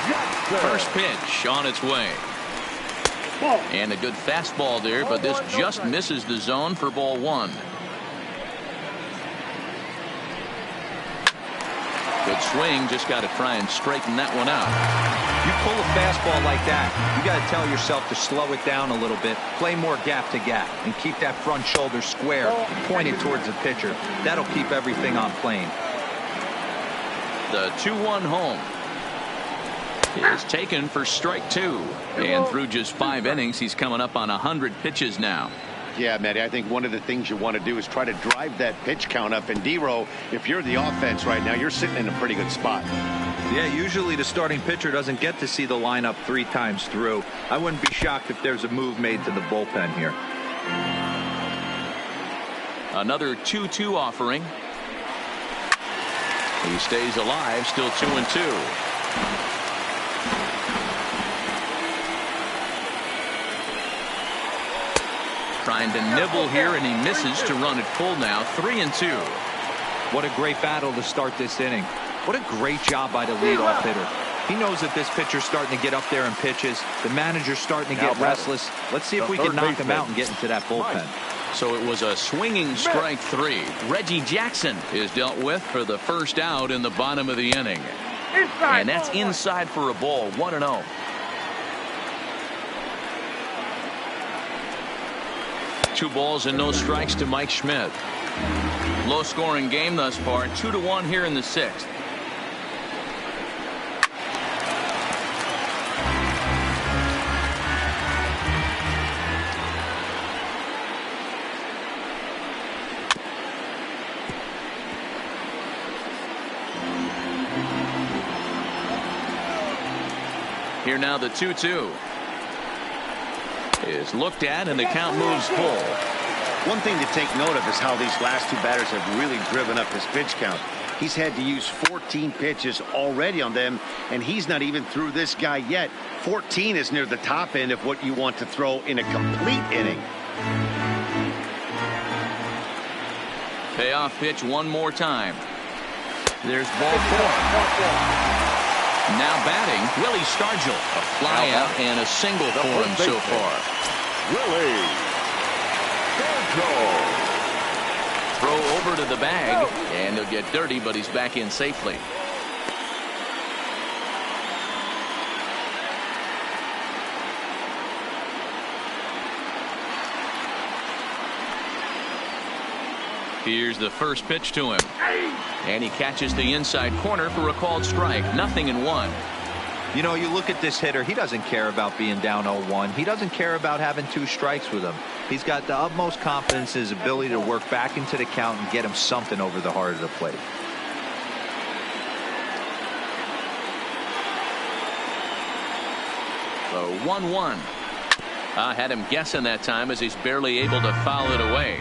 Jackson. First pitch on its way. And a good fastball there, but this just misses the zone for ball 1. Good swing, just got to try and straighten that one out. You pull a fastball like that, you got to tell yourself to slow it down a little bit, play more gap to gap, and keep that front shoulder square, pointed towards the pitcher. That'll keep everything on plane. The 2-1 home is taken for strike 2. And through just 5 innings, he's coming up on 100 pitches now. Yeah, Matty, I think one of the things you want to do is try to drive that pitch count up. And D-Row, if you're the offense right now, you're sitting in a pretty good spot. Yeah, usually the starting pitcher doesn't get to see the lineup 3 times through. I wouldn't be shocked if there's a move made to the bullpen here. Another 2-2 offering. He stays alive, still 2-2. Trying to nibble here, and he misses to run it full now. 3-2. What a great battle to start this inning. What a great job by the leadoff hitter. He knows that this pitcher's starting to get up there in pitches. The manager's starting to get restless. Let's see if we can knock him out and get into that bullpen. So it was a swinging strike 3. Reggie Jackson is dealt with for the first out in the bottom of the inning. And that's inside for a ball. 1-0. Two balls and no strikes to Mike Schmidt. Low scoring game thus far. 2-1 here in the 6th. Here now the 2-2 is looked at, and the count moves full. One thing to take note of is how these last two batters have really driven up his pitch count. He's had to use 14 pitches already on them, and he's not even through this guy yet. 14 is near the top end of what you want to throw in a complete inning. Payoff pitch one more time. There's ball 4. Now batting, Willie Stargell. A fly out and a single for him so far. Willie Stargell. Throw over to the bag, and he'll get dirty, but he's back in safely. Here's the first pitch to him. And he catches the inside corner for a called strike. 0-1. You know, you look at this hitter, he doesn't care about being down 0-1. He doesn't care about having 2 strikes with him. He's got the utmost confidence in his ability to work back into the count and get him something over the heart of the plate. So 1-1. I had him guessing that time as he's barely able to foul it away.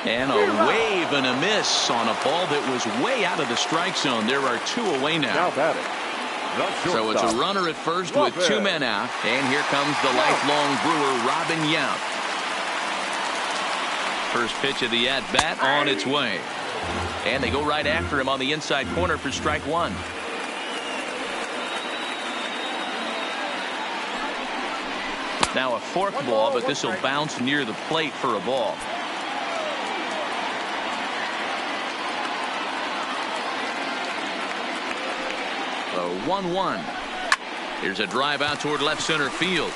And a wave and a miss on a ball that was way out of the strike zone. There are 2 away now. So it's a runner at first with 2 men out. And here comes the lifelong Brewer, Robin Yount. First pitch of the at-bat on its way. And they go right after him on the inside corner for strike 1. Now a fork ball, but this will bounce near the plate for a ball. So 1-1. Here's a drive out toward left center field.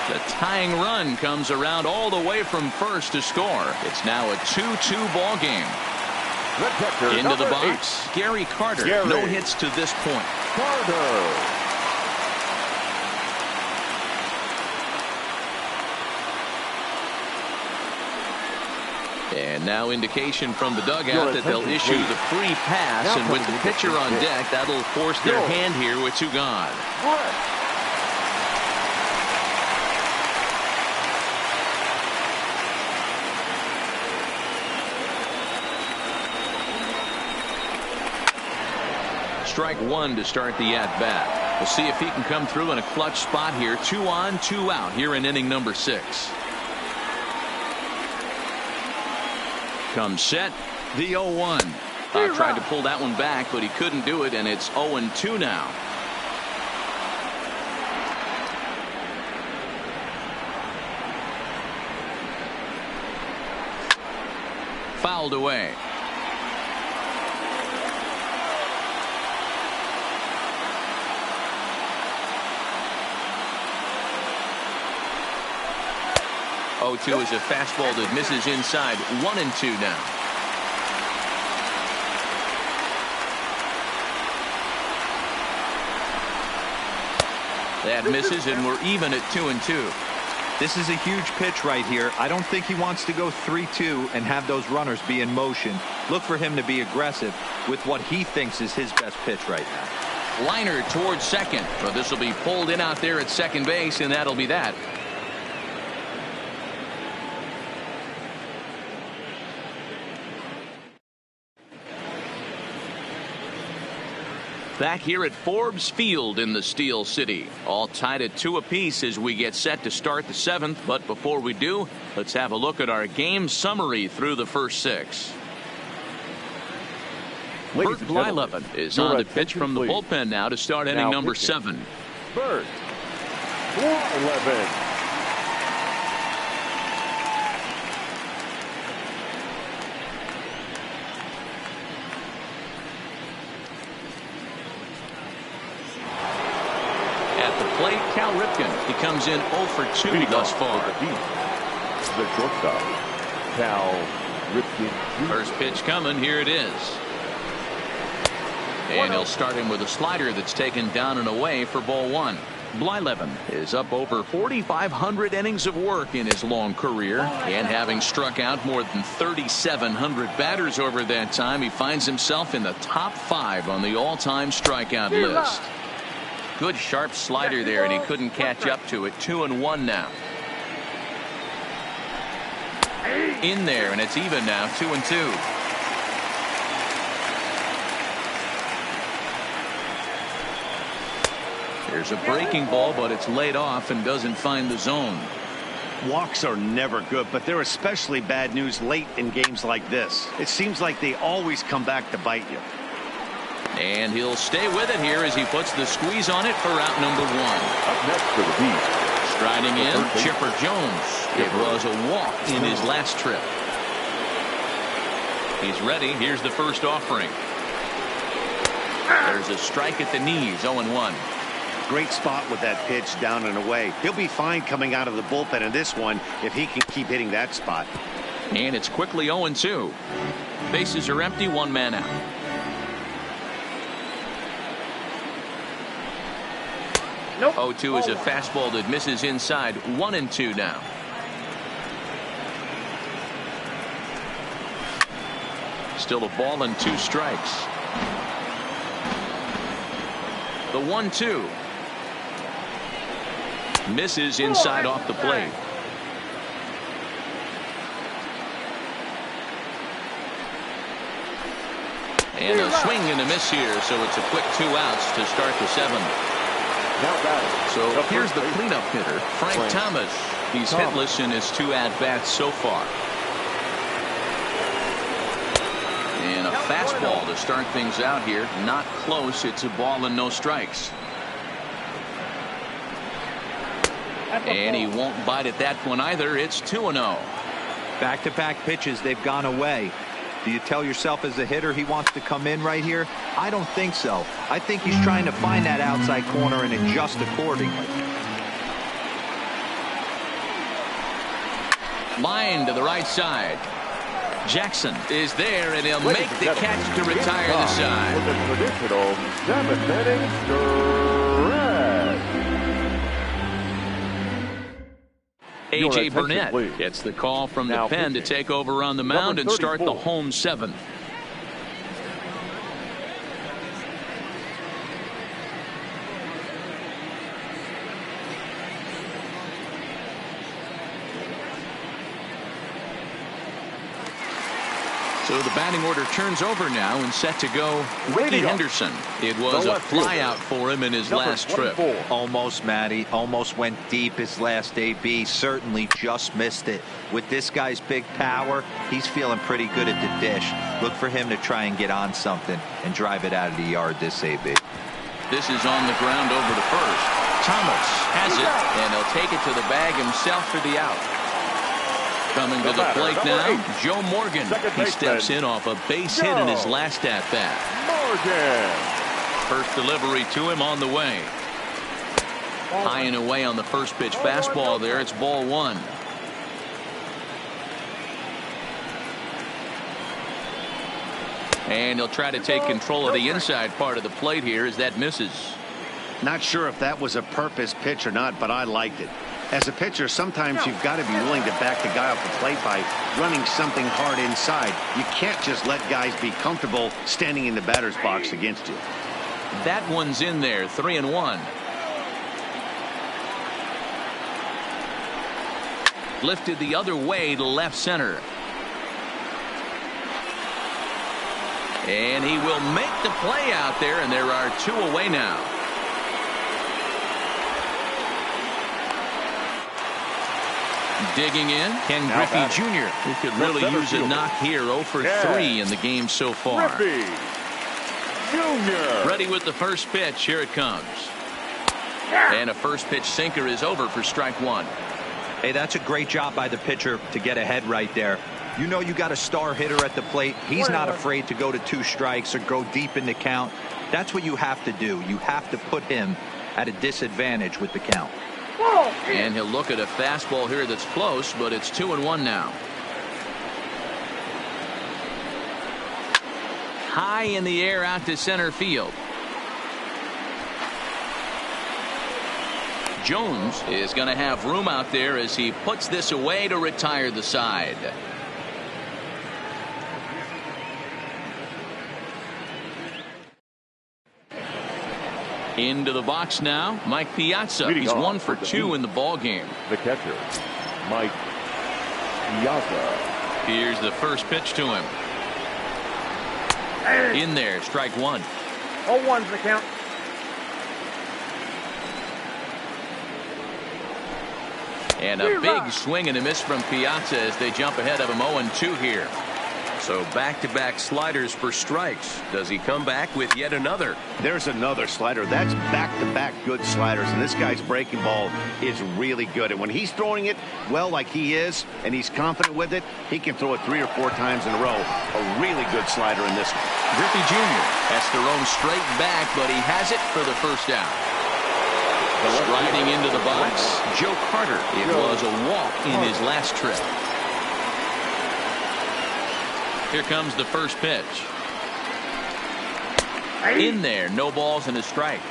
The tying run comes around all the way from first to score. It's now a 2-2 ball game. Into the box, Gary Carter. No hits to this point. Carter. And now indication from the dugout that they'll issue the free pass, and with the pitcher on deck, that'll force their hand here with 2 gone. Strike 1 to start the at-bat. We'll see if he can come through in a clutch spot here. 2 on, 2 out here in inning number 6. Comes set, the 0-1. Tried to pull that one back, but he couldn't do it, and it's 0-2 now. Fouled away. Oh-2 is a fastball that misses inside. 1-2 now. That misses, and we're even at 2-2. This is a huge pitch right here. I don't think he wants to go 3-2 and have those runners be in motion. Look for him to be aggressive with what he thinks is his best pitch right now. Liner towards second, but this will be pulled in out there at second base, and that'll be that. Back here at Forbes Field in the Steel City, all tied at 2 apiece as we get set to start the 7th. But before we do, let's have a look at our game summary through the first 6. Bert Blyleven is on to pitch from the bullpen now to start inning number 7. Bert Blyleven. Plate, Cal Ripken. He comes in 0 for 2 thus far. The shortstop, Cal Ripken. First pitch coming. Here it is. And he'll start him with a slider that's taken down and away for ball 1. Blyleven is up over 4,500 innings of work in his long career, and having struck out more than 3,700 batters over that time, he finds himself in the top 5 on the all-time strikeout list. Good sharp slider there, and he couldn't catch up to it. 2-1 now. In there, and it's even now. 2-2. There's a breaking ball, but it's laid off and doesn't find the zone. Walks are never good, but they're especially bad news late in games like this. It seems like they always come back to bite you. And he'll stay with it here as he puts the squeeze on it for out number 1. Up next for the Bees. Striding in, Chipper Jones. It was a walk in his last trip. He's ready. Here's the first offering. There's a strike at the knees. 0-1. Great spot with that pitch down and away. He'll be fine coming out of the bullpen in this one if he can keep hitting that spot. And it's quickly 0-2. Bases are empty. 1 man out. Nope. 0-2 is a fastball that misses inside. 1-2 now. Still a ball and 2 strikes. The 1-2 misses inside off the plate. And a swing and a miss here, so it's a quick 2 outs to start the 7th. So here's the cleanup hitter, Frank Thomas. He's hitless in his 2 at-bats so far. And a fastball to start things out here. Not close. It's a ball and no strikes. And he won't bite at that one either. It's 2-0. Back-to-back pitches, they've gone away. Do you tell yourself as a hitter he wants to come in right here? I don't think so. I think he's trying to find that outside corner and adjust accordingly. Line to the right side. Jackson is there, and he'll make the catch to retire the side. With the traditional 7th inning A.J. Burnett gets the call from the pen to take over on the mound and start the home 7th. So the batting order turns over now and set to go Ricky Henderson. It was a fly out for him in his last trip. Almost, Matty. Almost went deep his last AB. Certainly just missed it. With this guy's big power, he's feeling pretty good at the dish. Look for him to try and get on something and drive it out of the yard this AB. This is on the ground over to first. Thomas has it, and he'll take it to the bag himself for the out. Coming to the plate now, Joe Morgan. He steps in off a base hit in his last at-bat. Morgan. First delivery to him on the way. High and away on the first pitch fastball there. It's ball 1. And he'll try to take control of the inside part of the plate here as that misses. Not sure if that was a purpose pitch or not, but I liked it. As a pitcher, sometimes you've got to be willing to back the guy off the plate by running something hard inside. You can't just let guys be comfortable standing in the batter's box against you. That one's in there, 3-1. Lifted the other way to left center. And he will make the play out there, and there are 2 away now. Digging in, Ken Griffey Jr. He could really use a knock here. 0 for 3 in the game so far. Griffey Jr. Ready with the first pitch. Here it comes. And a first pitch sinker is over for strike 1. Hey, that's a great job by the pitcher to get ahead right there. You know you got a star hitter at the plate. He's not afraid to go to 2 strikes or go deep in the count. That's what you have to do. You have to put him at a disadvantage with the count. And he'll look at a fastball here that's close, but it's 2-1 now. High in the air out to center field. Jones is going to have room out there as he puts this away to retire the side. Into the box now, Mike Piazza. He's 1 for 2 in the ball game. The catcher, Mike Piazza. Here's the first pitch to him. In there, strike 1. 0-1's the count. And a big swing and a miss from Piazza as they jump ahead of him 0-2 here. So back-to-back sliders for strikes. Does he come back with yet another? There's another slider. That's back-to-back good sliders, and this guy's breaking ball is really good. And when he's throwing it well like he is, and he's confident with it, he can throw it 3 or 4 times in a row. A really good slider in this one. Griffey Jr. has to roam straight back, but he has it for the first out. Striding into the box, Joe Carter. It was a walk in his last trip. Here comes the first pitch. In there, no balls and a strike.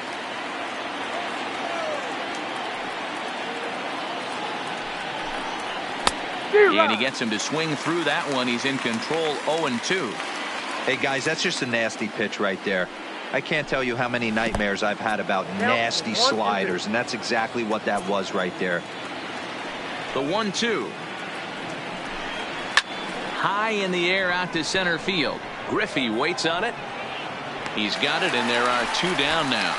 And he gets him to swing through that one. He's in control, 0-2. Hey, guys, that's just a nasty pitch right there. I can't tell you how many nightmares I've had about nasty sliders, and that's exactly what that was right there. The 1-2. High in the air out to center field. Griffey waits on it. He's got it, and there are 2 down now.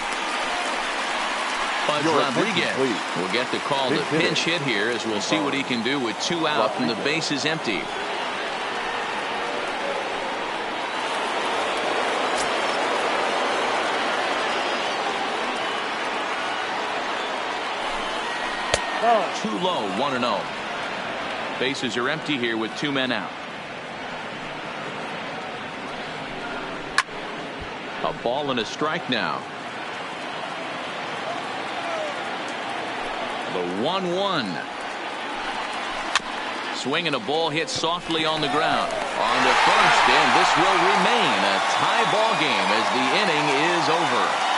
Pudge Rodriguez will get the call to pinch hit here, as we'll see what he can do with 2 out and the base is empty. Too low, 1-0. Bases are empty here with 2 men out. A ball and a strike now. The 1-1. Swing and a ball hit softly on the ground. On to first, and this will remain a tie ball game as the inning is over.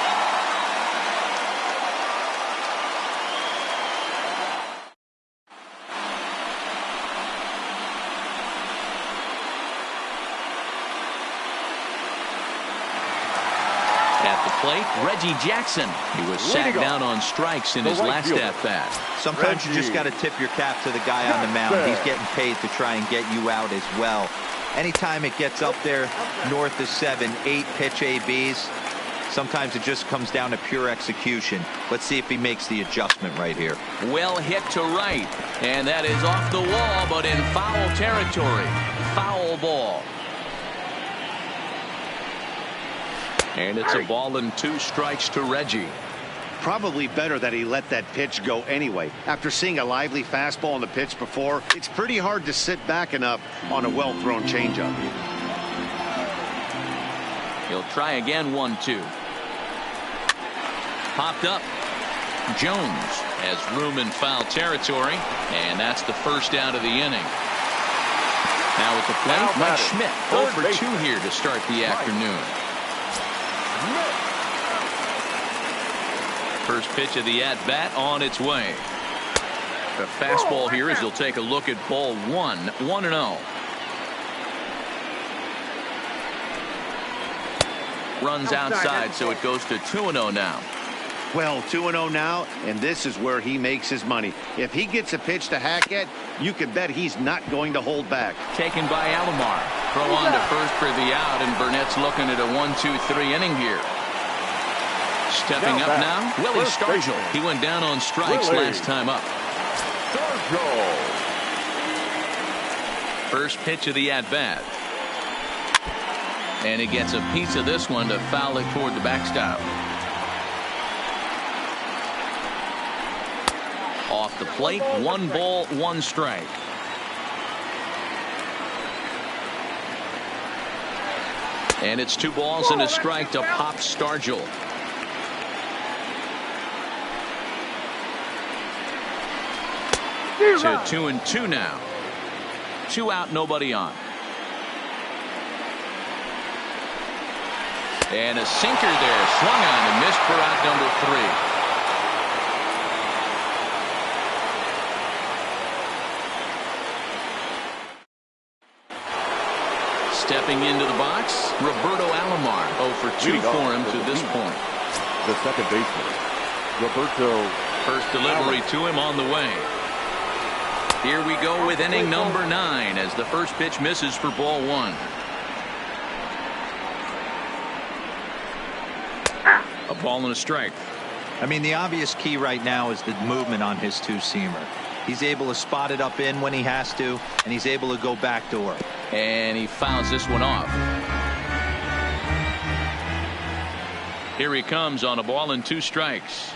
At the plate, Reggie Jackson. He was sat down on strikes in his last at-bat. Sometimes you just got to tip your cap to the guy on the mound. He's getting paid to try and get you out as well. Anytime it gets up there north of 7, 8 pitch ABs, sometimes it just comes down to pure execution. Let's see if he makes the adjustment right here. Well hit to right, and that is off the wall, but in foul territory. Foul ball. And it's a ball and 2 strikes to Reggie. Probably better that he let that pitch go anyway. After seeing a lively fastball on the pitch before, it's pretty hard to sit back enough on a well-thrown changeup. He'll try again, 1-2. Popped up. Jones has room in foul territory, and that's the first out of the inning. Now at the plate, Mike Schmidt, 0 for 2 here to start the afternoon. First pitch of the at-bat on its way. The fastball here as he'll take a look at ball 1, 1-0. Runs outside, so it goes to 2-0 now. Well, 2-0 now, and this is where he makes his money. If he gets a pitch to hack at, you can bet he's not going to hold back. Taken by Alomar. Throw on to first for the out, and Burnett's looking at a 1-2-3 inning here. Stepping up now, Willie Stargell. He went down on strikes last time up. First pitch of the at-bat. And he gets a piece of this one to foul it toward the backstop. Off the plate, 1 ball, 1 strike. And it's 2 balls and a strike to Pop Stargell. To 2-2 now. 2 out, nobody on. And a sinker there, swung on and missed for out number 3. Stepping into the box, Roberto Alomar. 0 for 2 for him to this point. The second baseman, Roberto. First delivery to him on the way. Here we go with inning number 9 as the first pitch misses for ball 1. A ball and a strike. I mean, the obvious key right now is the movement on his 2-seamer. He's able to spot it up in when he has to, and he's able to go backdoor. And he fouls this one off. Here he comes on a ball and 2 strikes.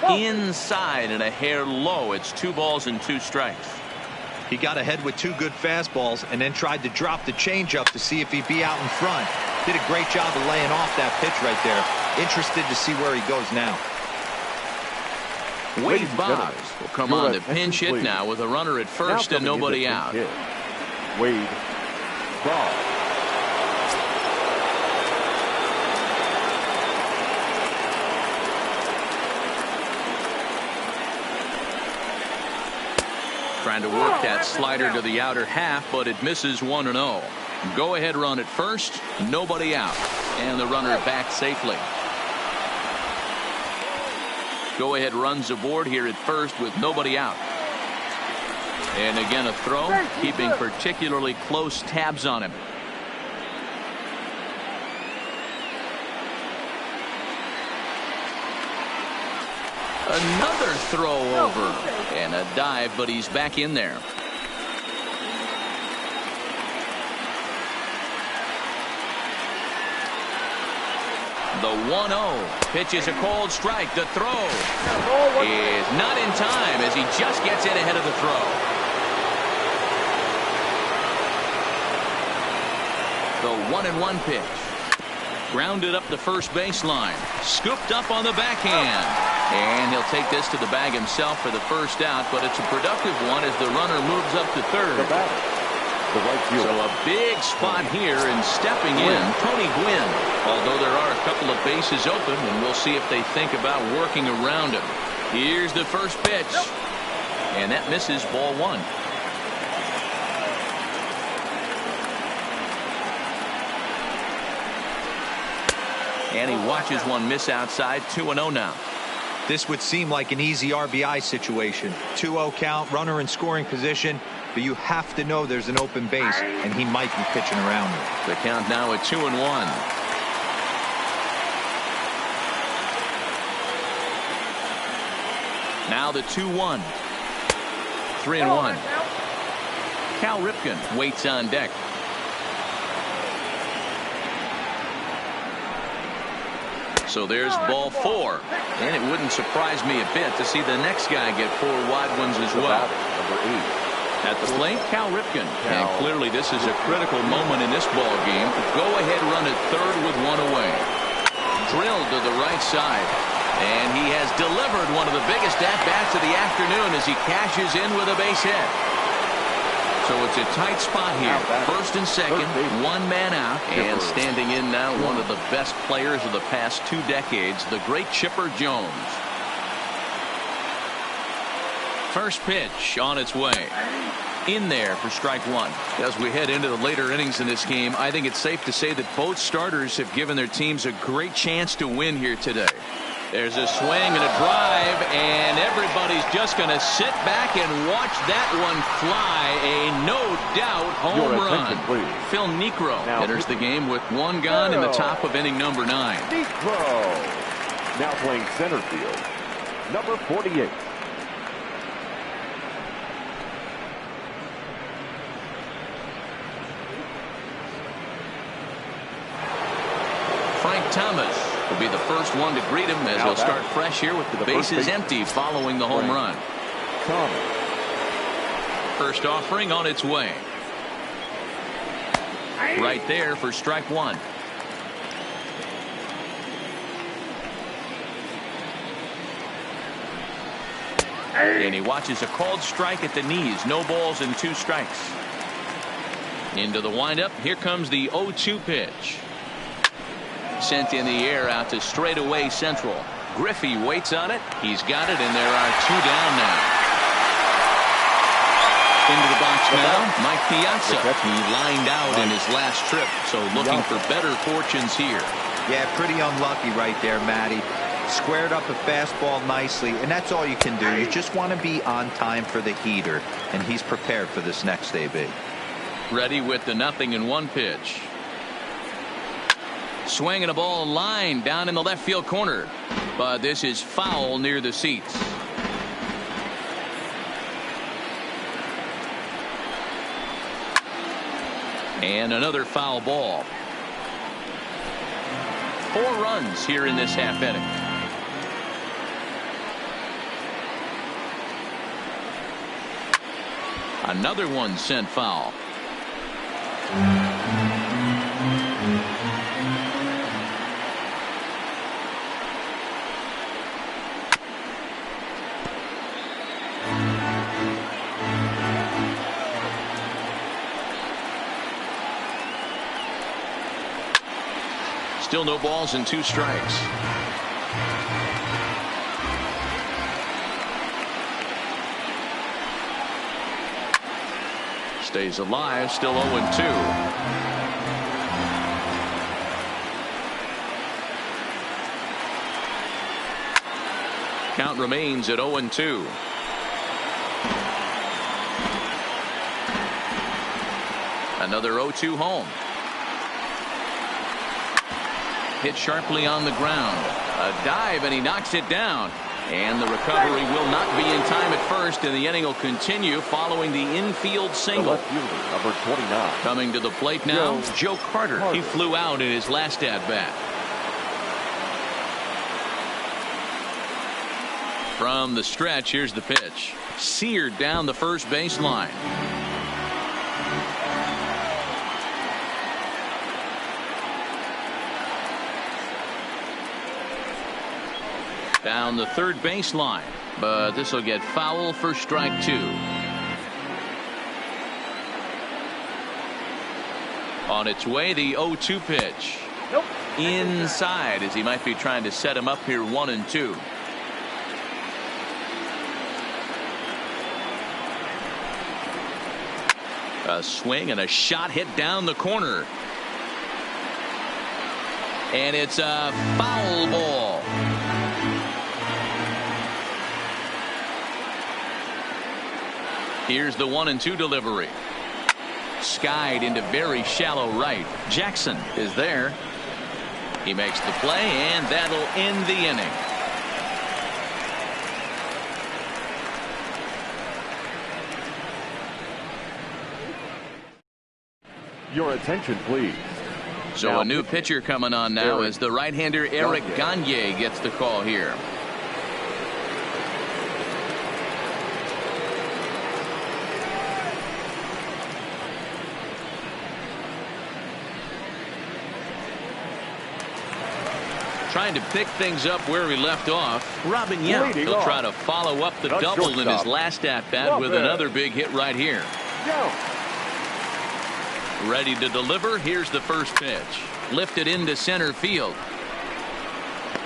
Inside and a hair low. It's 2 balls and 2 strikes. He got ahead with 2 good fastballs and then tried to drop the changeup to see if he'd be out in front. Did a great job of laying off that pitch right there. Interested to see where he goes now. Wade Boggs will come on to pinch hit now with a runner at first and nobody out. Wade Boggs. Trying to work that slider to the outer half, but it misses 1-0. Go ahead run at first, nobody out, and the runner back safely. Go ahead runs aboard here at first with nobody out. And again a throw, keeping particularly close tabs on him. Another throw over and a dive, but he's back in there. The 1-0 pitch is a cold strike. The throw is not in time as he just gets in ahead of the throw. The 1-1 pitch. Grounded up the first baseline. Scooped up on the backhand. And he'll take this to the bag himself for the first out, but it's a productive one as the runner moves up to third. The right fielder. So a big spot here, and stepping in, Tony Gwynn. Although there are a couple of bases open, and we'll see if they think about working around him. Here's the first pitch. And that misses ball 1. And he watches one miss outside. 2-0 now. This would seem like an easy RBI situation. 2-0 count, runner in scoring position, but you have to know there's an open base, and he might be pitching around it. The count now at 2-1. Now the 2-1. 3-1. Cal Ripken waits on deck. So there's ball 4. And it wouldn't surprise me a bit to see the next guy get 4 wide ones as well. Number 8. At the plate, Cal Ripken. And clearly this is a critical moment in this ball game. Go ahead run at third with 1 away. Drilled to the right side. And he has delivered one of the biggest at-bats of the afternoon as he cashes in with a base hit. So it's a tight spot here. First and second, 1 man out, and standing in now one of the best players of the past 2 decades, the great Chipper Jones. First pitch on its way. In there for strike one. As we head into the later innings in this game, I think it's safe to say that both starters have given their teams a great chance to win here today. There's a swing and a drive, and everybody's just going to sit back and watch that one fly. A no-doubt home run. Phil Niekro enters the game with one gone in the top of inning number 9. Niekro now playing center field, number 48. Frank Thomas will be the first one to greet him as he'll start fresh here with the bases empty following the home run. First offering on its way. Right there for strike one. And he watches a called strike at the knees. No balls and 2 strikes. Into the windup. Here comes the 0-2 pitch. Sent in the air out to straightaway central. Griffey waits on it. He's got it, and there are 2 down now. Into the box now, Mike Piazza. He lined out in his last trip, so looking for better fortunes here. Yeah, pretty unlucky right there, Matty. Squared up a fastball nicely, and that's all you can do. You just want to be on time for the heater, and he's prepared for this next AB. Ready with the 0-1 pitch. Swinging a ball line down in the left field corner, but this is foul near the seats. And another foul ball. 4 runs here in this half inning. Another one sent foul. Still no balls and 2 strikes. Stays alive, still 0-2. Count remains at 0-2. Another 0-2 home. Hit sharply on the ground. A dive, and he knocks it down. And the recovery will not be in time at first, and the inning will continue following the infield single. Number 29. Coming to the plate now, Joe Carter. He flew out in his last at-bat. From the stretch, here's the pitch. Seared down the first baseline. Down the third baseline, but this will get foul for strike 2. On its way, the 0-2 pitch. Inside, as he might be trying to set him up here 1-2. A swing and a shot hit down the corner. And it's a foul ball. Here's the 1-2 delivery. Skied into very shallow right. Jackson is there. He makes the play, and that'll end the inning. Your attention, please. So now, a new pitcher coming on now as the right-hander Eric Gagne gets the call here. Trying to pick things up where we left off. Robin Young. He'll try to follow up the double in his last at-bat with another big hit right here. Ready to deliver. Here's the first pitch. Lifted into center field.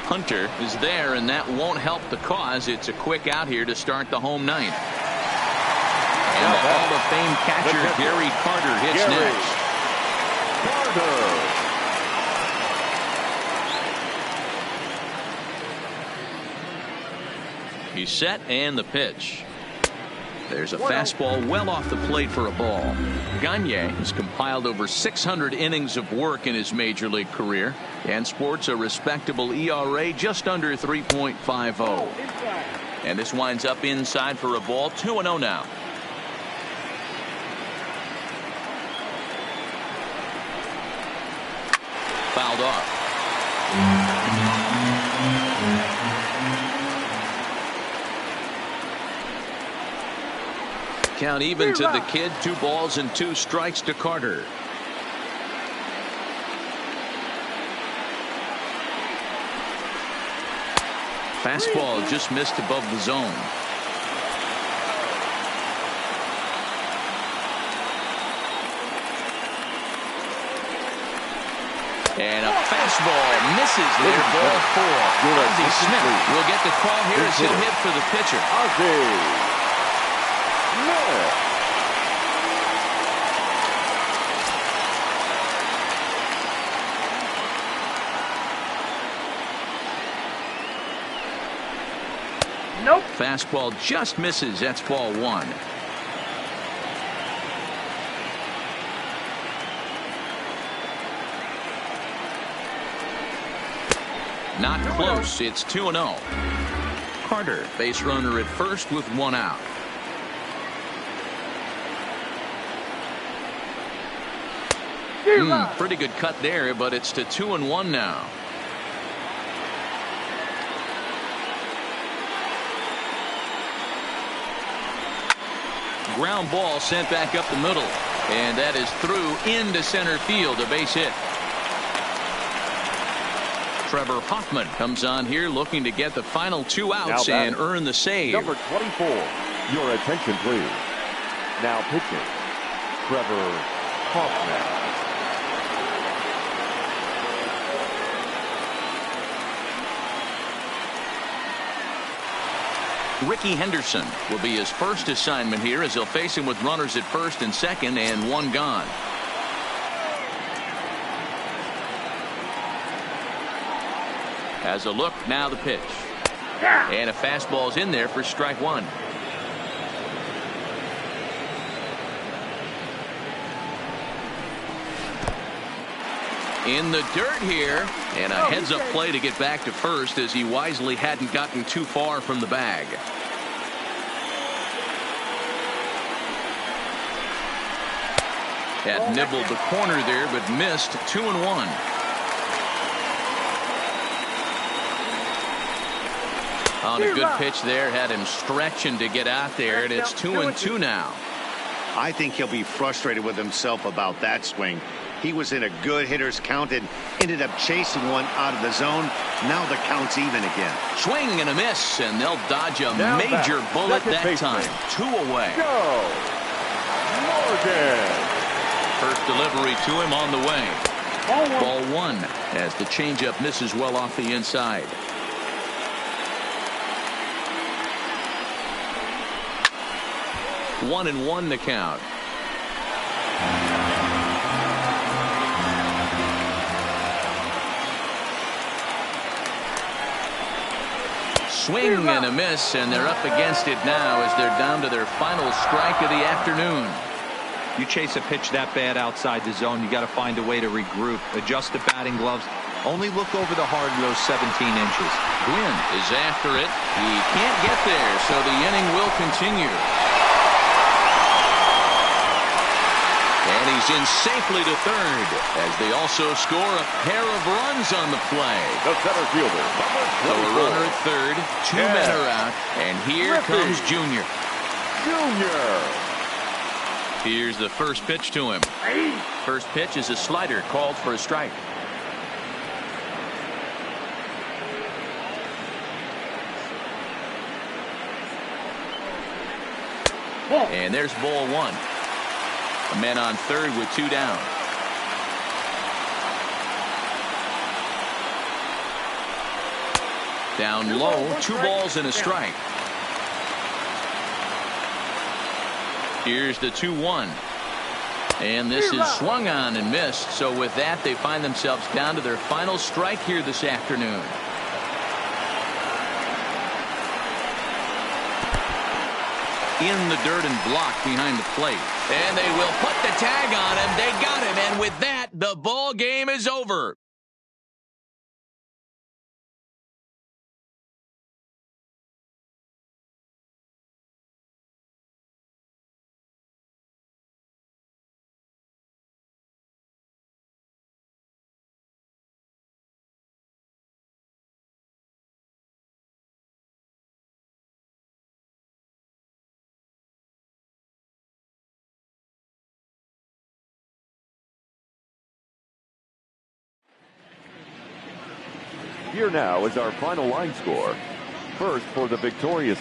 Hunter is there, and that won't help the cause. It's a quick out here to start the home ninth. And the Hall of Fame catcher Gary Carter hits next. Carter. He's set, and the pitch. There's a fastball well off the plate for a ball. Gagne has compiled over 600 innings of work in his major league career and sports a respectable ERA just under 3.50. And this winds up inside for a ball. 2-0 now. Fouled off. Count even to the kid. 2 balls and 2 strikes to Carter. Fastball just missed above the zone. And a fastball misses there. Ball 4. Ozzie Smith will get the call here as he'll hit for the pitcher. Nope. Fastball just misses. That's ball 1. Not close. It's 2-0. Carter, base runner at first with 1 out. Pretty good cut there, but it's to 2-1 now. Ground ball sent back up the middle, and that is through into center field, a base hit. Trevor Hoffman comes on here looking to get the final 2 outs and earn the save. Number 24. Your attention, please. Now pitching, Trevor Hoffman. Ricky Henderson will be his first assignment here as he'll face him with runners at first and second and 1 gone. Has a look, now the pitch. And a fastball's in there for strike 1. In the dirt here, and a heads-up play to get back to first as he wisely hadn't gotten too far from the bag. Had nibbled the corner there, but missed. 2-1. On a good pitch there, had him stretching to get out there, and it's 2-2 now. I think he'll be frustrated with himself about that swing. He was in a good hitter's count and ended up chasing one out of the zone. Now the count's even again. Swing and a miss, and they'll dodge a major bullet that time. 2 away. Go, Morgan. First delivery to him on the way. Ball 1 as the changeup misses well off the inside. One and 1 to count. Swing and a miss, and they're up against it now as they're down to their final strike of the afternoon. You chase a pitch that bad outside the zone, you got to find a way to regroup, adjust the batting gloves. Only look over the heart of those 17 inches. Gwynn is after it. He can't get there, so the inning will continue. And he's in safely to third as they also score a pair of runs on the play. The center fielder, So a runner at third, 2 men are out, and here comes Junior. Here's the first pitch to him. First pitch is a slider called for a strike. And there's ball 1. A man on third with 2 down. Down low, 2 balls and a strike. Here's the 2-1. And this is swung on and missed. So with that, they find themselves down to their final strike here this afternoon. In the dirt and blocked behind the plate. And they will put the tag on him. They got him. And with that, the ball game is over. Here now is our final line score. First for the victorious